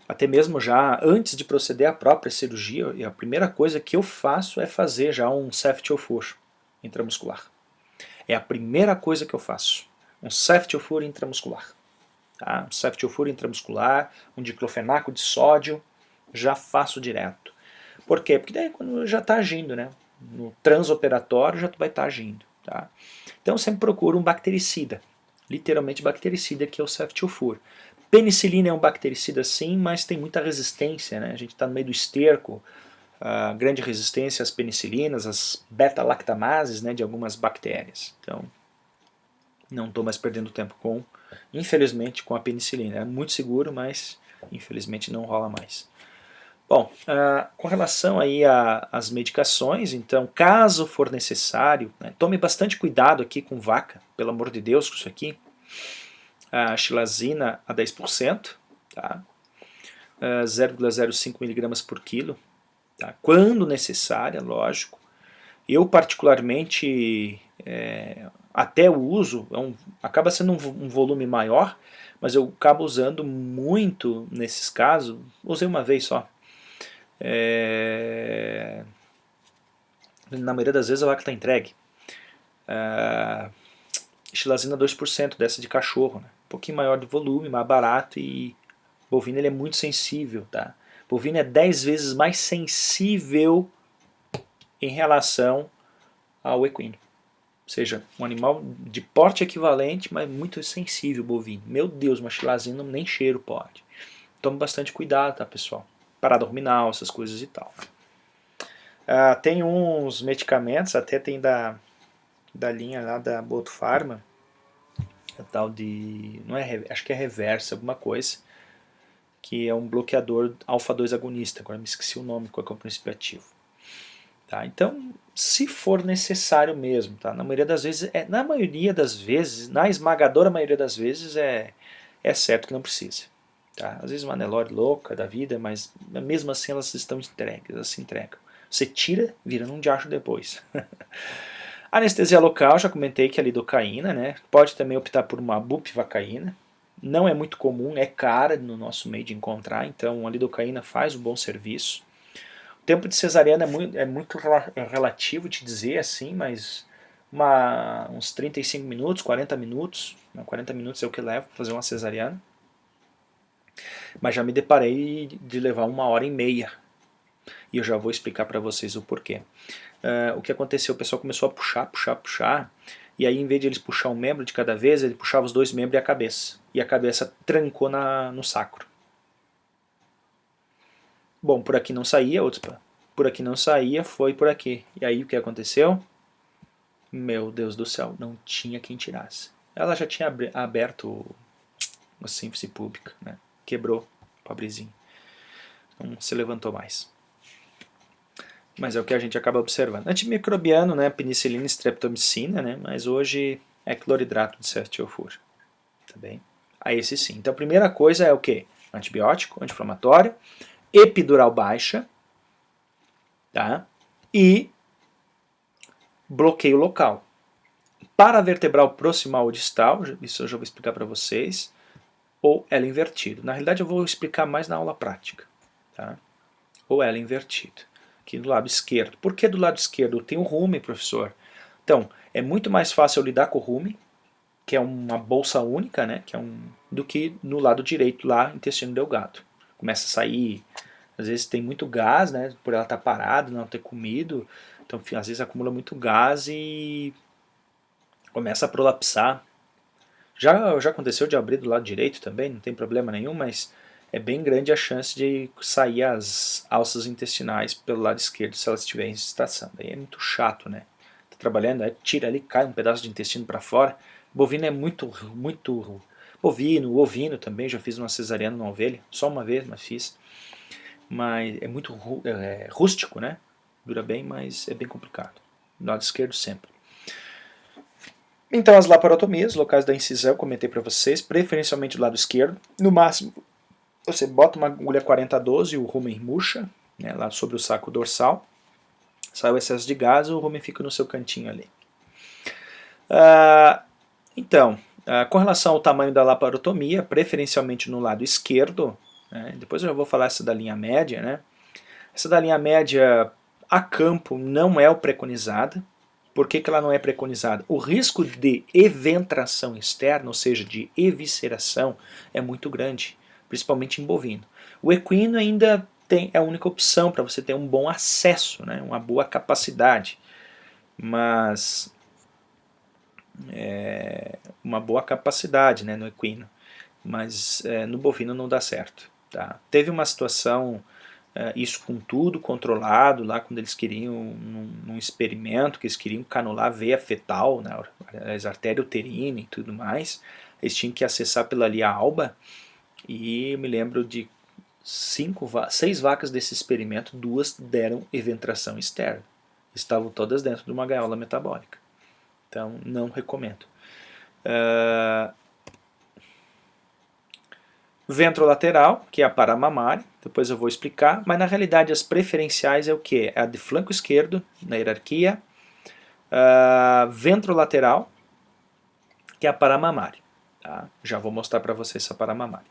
até mesmo já antes de proceder à própria cirurgia, a primeira coisa que eu faço é fazer já um ceftiofur intramuscular. É a primeira coisa que eu faço. Um ceftiofur intramuscular. Tá? Um ceftiofur intramuscular, um diclofenaco de sódio, já faço direto. Por quê? Porque daí quando já está agindo, né? No transoperatório já vai estar agindo. Tá? Então sempre procuro um bactericida, literalmente bactericida, que é o ceftiofur. Penicilina é um bactericida sim, mas tem muita resistência, né? A gente está no meio do esterco, grande resistência às penicilinas, às beta-lactamases, né, de algumas bactérias. Então, Não estou mais perdendo tempo com, infelizmente, com a penicilina. É muito seguro, mas infelizmente não rola mais. Bom, com relação aí às medicações, então, caso for necessário, né, tome bastante cuidado aqui com vaca, pelo amor de Deus, com isso aqui. A xilazina a 10%, tá? 0,05 miligramas por quilo, tá? Quando necessária, lógico. Eu particularmente até o uso, acaba sendo um volume maior, mas eu acabo usando muito nesses casos, usei uma vez só. Na maioria das vezes a vaca está entregue. Xilazina 2% dessa de cachorro, né? Um pouquinho maior de volume, mais barato, e bovino ele é muito sensível, tá? Bovino é 10 vezes mais sensível em relação ao equino. Ou seja, um animal de porte equivalente, mas muito sensível, bovino. Meu Deus, uma xilazina nem cheiro pode. Tome bastante cuidado, tá, pessoal? Parada ruminal, essas coisas e tal. Tem uns medicamentos, até tem da linha lá da Botufarma, a tal de, não é, acho que é Reversa, alguma coisa, que é um bloqueador alfa-2 agonista, agora me esqueci o nome, qual é o princípio ativo. Tá? Então, se for necessário mesmo, tá? Na maioria das vezes, na esmagadora maioria das vezes, é certo que não precisa. Tá? Às vezes uma Nelore louca da vida, mas mesmo assim elas estão entregues, elas se entregam. Você tira, vira num diacho depois. Anestesia local, já comentei que é a lidocaína, né? Pode também optar por uma bupivacaína. Não é muito comum, é cara no nosso meio de encontrar, então a lidocaína faz um bom serviço. O tempo de cesariana é muito relativo te dizer assim, mas uns 35 minutos, 40 minutos, 40 minutos é o que leva para fazer uma cesariana. Mas já me deparei de levar 1h30, e eu já vou explicar para vocês o porquê. O que aconteceu, o pessoal começou a puxar, e aí em vez de eles puxar um membro de cada vez, ele puxava os 2 membros e a cabeça trancou no sacro. Bom, por aqui não saía, por aqui não saía, foi por aqui. E aí o que aconteceu? Meu Deus do céu, não tinha quem tirasse. Ela já tinha aberto a síntese pública, né? Quebrou, pobrezinho. Não se levantou mais. Mas é o que a gente acaba observando. Antimicrobiano, né, penicilina e streptomicina, né, mas hoje é cloridrato de cetiofur. Tá bem? Aí esse sim. Então a primeira coisa é o quê? Antibiótico, anti-inflamatório, epidural baixa, tá? E bloqueio local. Paravertebral proximal ou distal, isso eu já vou explicar para vocês, ou ela invertido. Na realidade eu vou explicar mais na aula prática, tá? Ou ela invertido. Aqui do lado esquerdo. Por que do lado esquerdo? Tem o rumen, professor. Então, é muito mais fácil eu lidar com o rumen, que é uma bolsa única, né, do que no lado direito lá, intestino delgado. Começa a sair, às vezes tem muito gás, né, por ela estar parada, não ter comido, então às vezes acumula muito gás e começa a prolapsar. Já aconteceu de abrir do lado direito também, não tem problema nenhum, mas é bem grande a chance de sair as alças intestinais pelo lado esquerdo se elas estiverem em gestação. Daí é muito chato, né? Tá trabalhando, aí tira ali, cai um pedaço de intestino para fora. Bovino é muito bovino, ovino também, já fiz uma cesariana numa ovelha, só uma vez, mas fiz. Mas é muito rústico, né? Dura bem, mas é bem complicado. Do lado esquerdo sempre. Então as laparotomias, locais da incisão, comentei para vocês, preferencialmente do lado esquerdo. No máximo, você bota uma agulha 40-12 e o rumen murcha, né, lá sobre o saco dorsal. Sai o excesso de gás e o rumen fica no seu cantinho ali. Então, com relação ao tamanho da laparotomia, preferencialmente no lado esquerdo, né, depois eu já vou falar essa da linha média, né? Essa da linha média a campo não é o preconizada. Por que ela não é preconizada? O risco de eventração externa, ou seja, de evisceração, é muito grande, principalmente em bovino. O equino ainda é a única opção para você ter um bom acesso, né, uma boa capacidade, mas uma boa capacidade, né, no equino, mas no bovino não dá certo. Tá? Teve uma situação isso com tudo controlado, lá quando eles queriam, num experimento, que eles queriam canular a veia fetal, né, a artéria uterina e tudo mais, eles tinham que acessar pela ali a alba, e eu me lembro de 6 vacas desse experimento, 2 deram eventração externa. Estavam todas dentro de uma gaiola metabólica. Então, não recomendo. Ventrolateral, que é a paramamária, depois eu vou explicar, mas na realidade as preferenciais é o que? É a de flanco esquerdo, na hierarquia, ventrolateral, que é a paramamária. Tá? Já vou mostrar para vocês essa paramamária.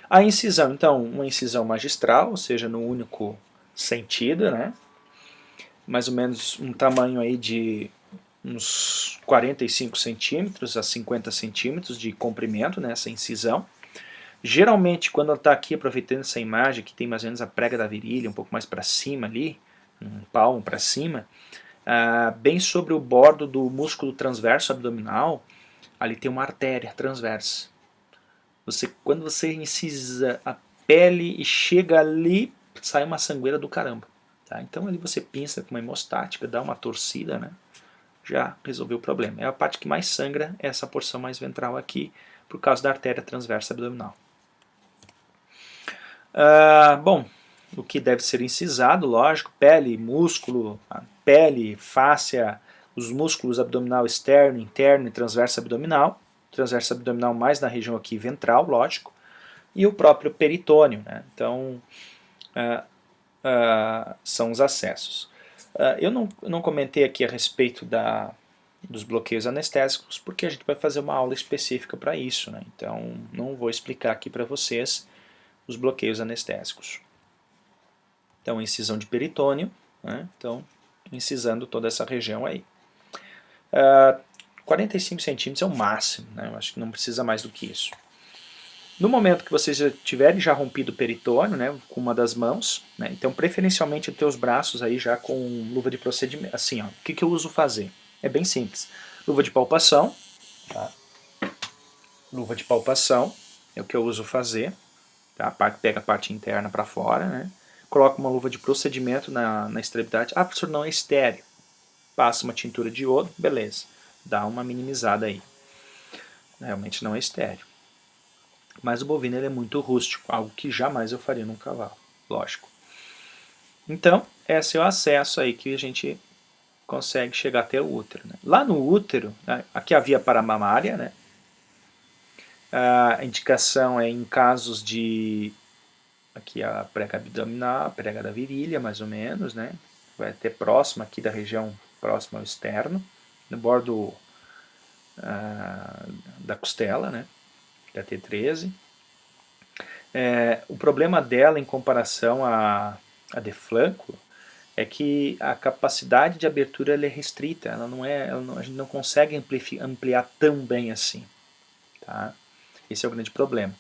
A incisão, então, uma incisão magistral, ou seja, no único sentido, né? Mais ou menos um tamanho aí de uns 45 centímetros a 50 centímetros de comprimento nessa incisão. Geralmente, quando ela está aqui, aproveitando essa imagem, que tem mais ou menos a prega da virilha, um pouco mais para cima ali, um palmo para cima, bem sobre o bordo do músculo transverso abdominal, ali tem uma artéria transversa. Quando você incisa a pele e chega ali, sai uma sangueira do caramba. Tá? Então ali você pinça com uma hemostática, dá uma torcida, né? Já resolveu o problema. É a parte que mais sangra, é essa porção mais ventral aqui, por causa da artéria transversa abdominal. Bom, o que deve ser incisado, lógico, pele, músculo, pele, fáscia, os músculos abdominal externo, interno e transverso abdominal. Transverso abdominal mais na região aqui ventral, lógico, e o próprio peritônio, né? Então, são os acessos. Eu não comentei aqui a respeito dos bloqueios anestésicos, porque a gente vai fazer uma aula específica para isso, né? Então, não vou explicar aqui para vocês os bloqueios anestésicos. Então, incisão de peritônio, né? Então, incisando toda essa região aí. 45 centímetros é o máximo, né? Eu acho que não precisa mais do que isso. No momento que vocês já tiverem rompido o peritônio, né, com uma das mãos, né, então preferencialmente os teus braços aí já com luva de procedimento, assim, ó, o que eu uso fazer? É bem simples. Luva de palpação, tá? Luva de palpação é o que eu uso fazer, tá? Pega a parte interna para fora, né? Coloca uma luva de procedimento na extremidade. Ah, professor, não é estéreo. Passa uma tintura de iodo, beleza. Dá uma minimizada aí. Realmente não é estéreo. Mas o bovino ele é muito rústico, algo que jamais eu faria num cavalo, lógico. Então, esse é o acesso aí que a gente consegue chegar até o útero. Né? Lá no útero, né, aqui a via paramamária, né? A indicação é em casos de, aqui a prega abdominal, a prega da virilha, mais ou menos, né? Vai ter próxima aqui da região próxima ao externo, no bordo da costela, né? Da T13. O problema dela em comparação à de flanco é que a capacidade de abertura ela é restrita, a gente não consegue ampliar tão bem assim. Tá? Esse é o grande problema.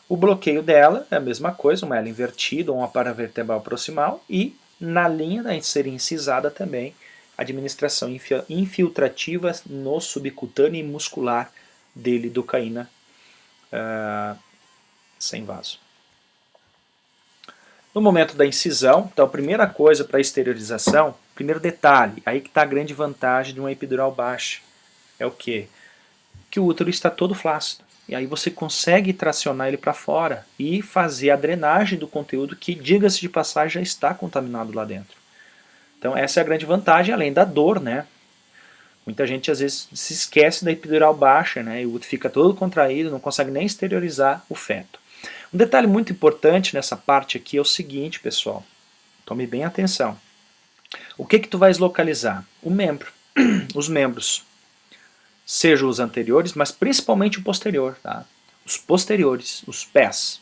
O bloqueio dela é a mesma coisa, uma ela invertida ou uma paravertebral proximal, e na linha da ser incisada também, administração infiltrativa no subcutâneo e muscular de lidocaína sem vaso. No momento da incisão, então a primeira coisa para a esterilização, primeiro detalhe, aí que está a grande vantagem de uma epidural baixa, é o quê? Que o útero está todo flácido. E aí você consegue tracionar ele para fora e fazer a drenagem do conteúdo que, diga-se de passagem, já está contaminado lá dentro. Então essa é a grande vantagem, além da dor, né? Muita gente às vezes se esquece da epidural baixa, né? E o útero fica todo contraído, não consegue nem exteriorizar o feto. Um detalhe muito importante nessa parte aqui é o seguinte, pessoal. Tome bem atenção. O que tu vais localizar? O membro, os membros. Sejam os anteriores, mas principalmente o posterior. Tá? Os posteriores, os pés.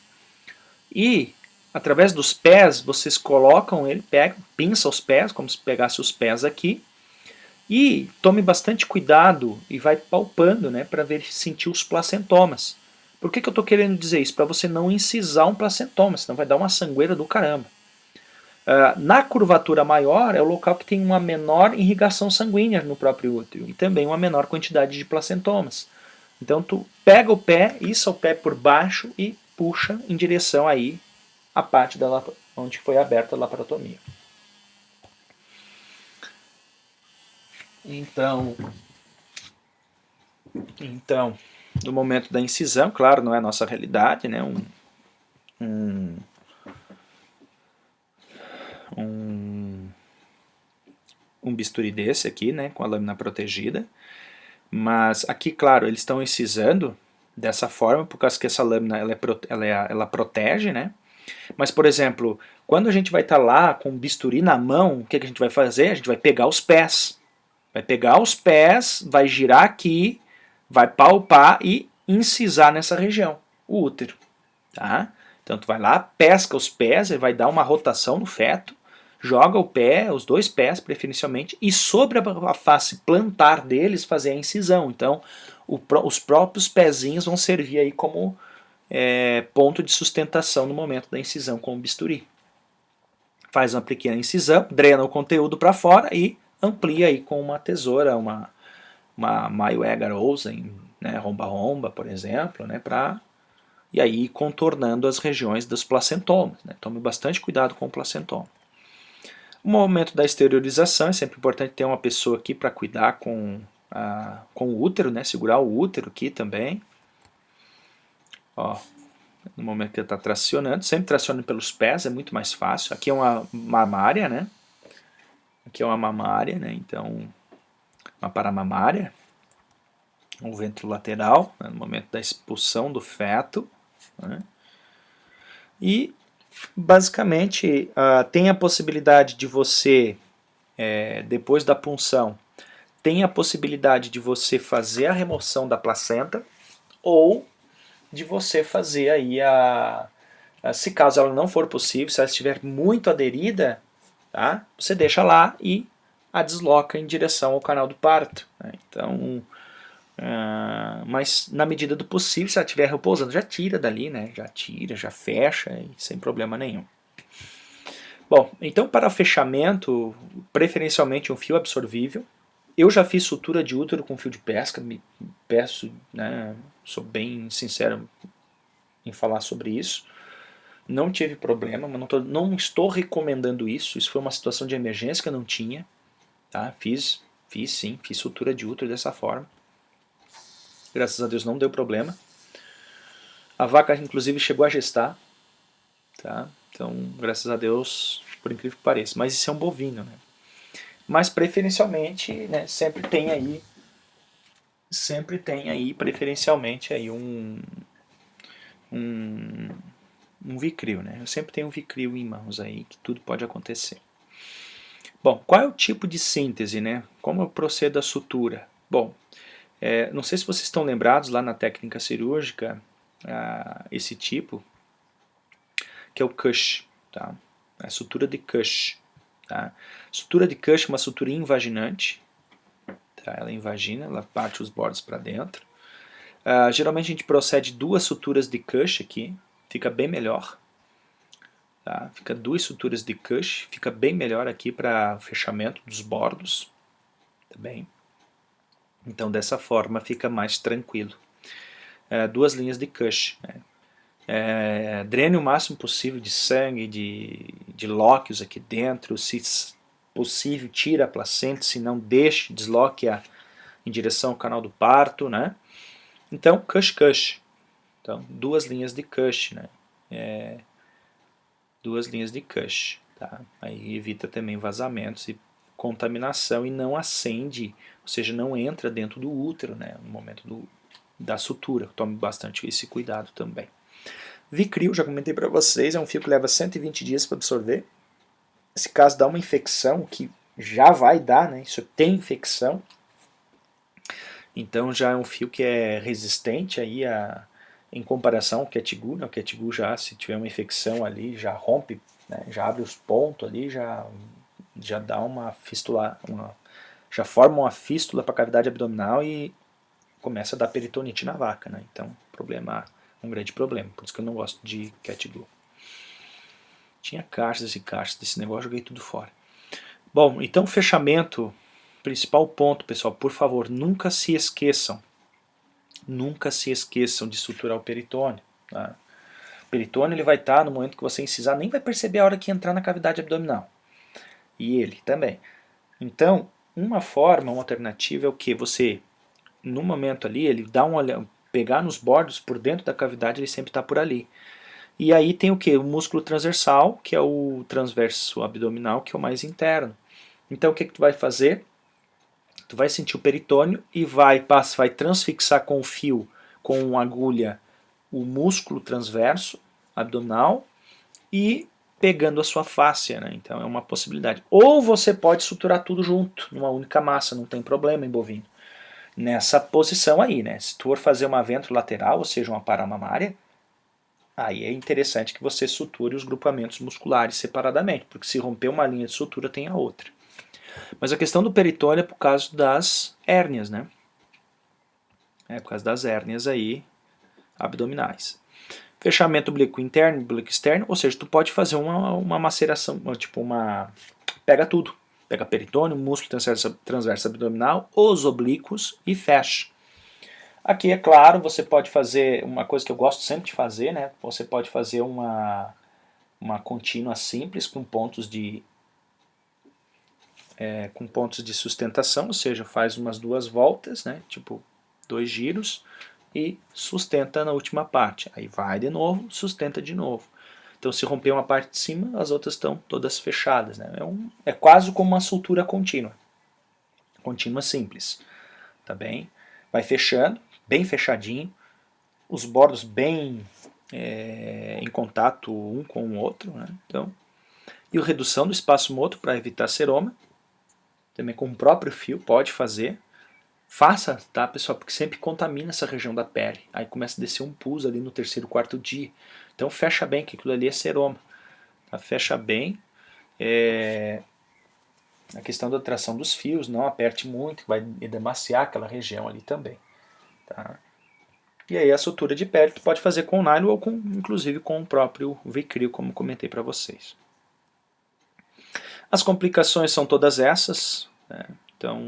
E, através dos pés, vocês colocam ele, pinça os pés, como se pegasse os pés aqui. E tome bastante cuidado e vai palpando, né, para sentir os placentomas. Por que eu estou querendo dizer isso? Para você não incisar um placentoma, senão vai dar uma sangueira do caramba. Na curvatura maior é o local que tem uma menor irrigação sanguínea no próprio útero e também uma menor quantidade de placentomas. Então tu pega o pé, issa o pé por baixo e puxa em direção aí à parte onde foi aberta a laparotomia. Então, no momento da incisão, claro, não é a nossa realidade, né? Um bisturi desse aqui, né, com a lâmina protegida, mas aqui, claro, eles estão incisando dessa forma, por causa que essa lâmina ela protege, né? Mas, por exemplo, quando a gente vai estar lá com o bisturi na mão, o que a gente vai fazer? A gente vai pegar os pés. Vai pegar os pés, vai girar aqui, vai palpar e incisar nessa região, o útero. Tá? Então tu vai lá, pesca os pés, e vai dar uma rotação no feto, joga o pé, os dois pés preferencialmente, e sobre a face plantar deles fazer a incisão. Então os próprios pezinhos vão servir aí como ponto de sustentação no momento da incisão com o bisturi. Faz uma pequena incisão, drena o conteúdo para fora e amplia aí com uma tesoura, uma Mayo-Edgar Olsen, né, romba-romba, por exemplo, né, e aí contornando as regiões dos placentomas. Né? Tome bastante cuidado com o placentoma. O momento da esterilização é sempre importante ter uma pessoa aqui para cuidar com o útero, né? Segurar o útero aqui também. Ó, no momento que ele está tracionando, sempre tracione pelos pés, é muito mais fácil. Aqui é uma mamária, né? Aqui é uma mamária, né? Então, uma paramamária. O ventro lateral, né? No momento da expulsão do feto. Né? E, basicamente, tem a possibilidade de você, depois da punção, tem a possibilidade de você fazer a remoção da placenta ou de você fazer aí se caso ela não for possível, se ela estiver muito aderida, tá? Você deixa lá e a desloca em direção ao canal do parto. Né? Então, mas na medida do possível, se ela estiver repousando, já tira dali, né? Já tira, já fecha, e sem problema nenhum. Bom, então para fechamento, preferencialmente um fio absorvível. Eu já fiz sutura de útero com fio de pesca, me peço, né, sou bem sincero em falar sobre isso. Não tive problema, mas não estou recomendando isso. Isso foi uma situação de emergência que eu não tinha. Tá? Fiz sutura de útero dessa forma. Graças a Deus não deu problema. A vaca, inclusive, chegou a gestar. Tá? Então, graças a Deus, por incrível que pareça. Mas isso é um bovino, né? Mas preferencialmente, né, sempre tem aí preferencialmente aí um Vicryl, né? Eu sempre tenho um Vicryl em mãos aí, que tudo pode acontecer. Bom, qual é o tipo de síntese, né? Como eu procedo a sutura? Bom, não sei se vocês estão lembrados lá na técnica cirúrgica, esse tipo, que é o Cush, tá? A sutura de Cush. Tá? Sutura de Cush é uma sutura invaginante, tá? Ela invagina, ela parte os bordos para dentro. Geralmente a gente procede 2 suturas de Cush aqui, fica bem melhor. Tá? Fica 2 suturas de Cush, fica bem melhor aqui para fechamento dos bordos. Tá bem? Então dessa forma fica mais tranquilo. 2 linhas de Cush. Né? Drene o máximo possível de sangue, de lóquios aqui dentro. Se possível, tira a placenta, se não deixe, desloque em direção ao canal do parto. Né? Então, Cush. Então, 2 linhas de Cush. Né? 2 linhas de Cush. Tá? Aí evita também vazamentos e contaminação e não acende, ou seja, não entra dentro do útero, né, no momento da sutura. Tome bastante esse cuidado também. Vicryl, já comentei para vocês, é um fio que leva 120 dias para absorver. Se caso dá uma infecção, que já vai dar, né, isso tem infecção, então já é um fio que é resistente aí em comparação ao Catgu, né? O Catgu já, se tiver uma infecção ali, já rompe, né? Já abre os pontos ali, já dá uma fístula, já forma uma fístula para a cavidade abdominal e começa a dar peritonite na vaca, né? Então, um grande problema, por isso que eu não gosto de Catgu. Tinha caixas e caixas desse negócio, joguei tudo fora. Bom, então fechamento, principal ponto, pessoal, por favor, nunca se esqueçam de suturar o peritônio. Tá? peritônio ele vai estar, no momento que você incisar, nem vai perceber a hora que entrar na cavidade abdominal. E ele também. Então, uma alternativa é o que? Você, no momento ali, ele dá um olhão, pegar nos bordos, por dentro da cavidade, ele sempre está por ali. E aí tem o que? O músculo transversal, que é o transverso abdominal, que é o mais interno. Então o que tu vai fazer? Tu vai sentir o peritônio e vai transfixar com o fio, com a agulha, o músculo transverso abdominal e pegando a sua fáscia, né? Então é uma possibilidade. Ou você pode suturar tudo junto, numa única massa, não tem problema em bovino. Nessa posição aí, né? Se tu for fazer uma ventrolateral, ou seja, uma paramamária, aí é interessante que você suture os grupamentos musculares separadamente, porque se romper uma linha de sutura tem a outra. Mas a questão do peritônio é por causa das hérnias, né? É por causa das hérnias aí abdominais. Fechamento oblíquo interno e oblíquo externo, ou seja, tu pode fazer uma maceração, tipo pega tudo. Pega peritônio, músculo transverso abdominal, os oblíquos e fecha. Aqui, é claro, você pode fazer uma coisa que eu gosto sempre de fazer, né? Você pode fazer uma contínua simples com pontos de sustentação, ou seja, faz umas 2 voltas, né? Tipo 2 giros e sustenta na última parte. Aí vai de novo, sustenta de novo. Então, se romper uma parte de cima, as outras estão todas fechadas, né? É quase como uma sutura contínua. Contínua simples. Tá bem? Vai fechando, bem fechadinho, os bordos bem em contato um com o outro, né? Então, e a redução do espaço motor para evitar seroma, também com o próprio fio pode fazer. Faça, tá, pessoal? Porque sempre contamina essa região da pele. Aí começa a descer um pus ali no 3º, 4º dia. Então fecha bem, que aquilo ali é seroma. Tá? Fecha bem. A questão da tração dos fios, não aperte muito, vai edemaciar aquela região ali também. Tá? E aí a sutura de pele tu pode fazer com nylon ou inclusive com o próprio Vicryl, como comentei para vocês. As complicações são todas essas, né? Então,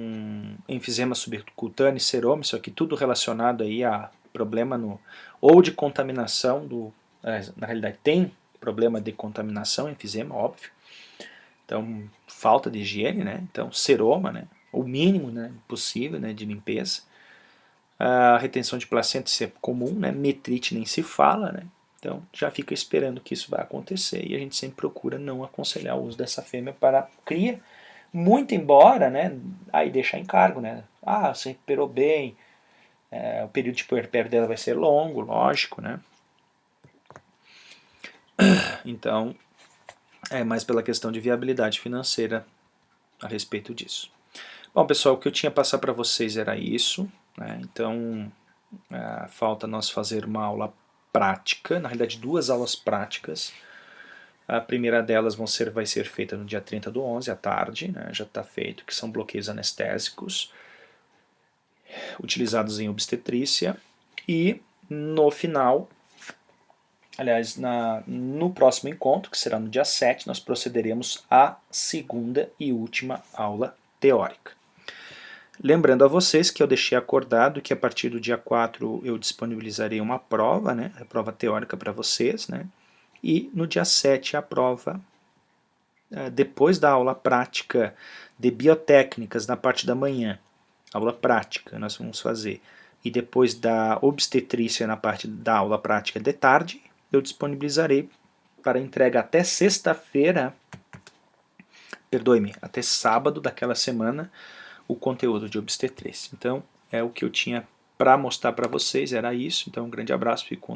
enfisema subcutâneo, seroma, isso aqui tudo relacionado aí a problema ou de contaminação, na realidade tem problema de contaminação, enfisema, óbvio. Então, falta de higiene, né? Então, seroma, né? O mínimo, né, possível, né, de limpeza. A retenção de placenta, isso é comum, né? Metrite nem se fala, né? Então, já fica esperando que isso vai acontecer e a gente sempre procura não aconselhar o uso dessa fêmea para cria, muito embora, né, aí deixar em cargo, né? Ah, você recuperou bem, o período de puerpério dela vai ser longo, lógico, né? Então, é mais pela questão de viabilidade financeira a respeito disso. Bom, pessoal, o que eu tinha a passar para vocês era isso, né? Então, falta nós fazer uma aula prática, na realidade 2 aulas práticas. A primeira delas vai ser feita no dia 30/11, à tarde, né? Já está feito, que são bloqueios anestésicos utilizados em obstetrícia. E no final, aliás, no próximo encontro, que será no dia 7, nós procederemos à segunda e última aula teórica. Lembrando a vocês que eu deixei acordado que a partir do dia 4 eu disponibilizarei uma prova, né, a prova teórica para vocês, né, e no dia 7 a prova, depois da aula prática de biotécnicas na parte da manhã, aula prática nós vamos fazer, e depois da obstetrícia na parte da aula prática de tarde, eu disponibilizarei para entrega até sexta-feira, até sábado daquela semana, o conteúdo de obstetrícia. Então, é o que eu tinha para mostrar para vocês, era isso. Então, um grande abraço, fico com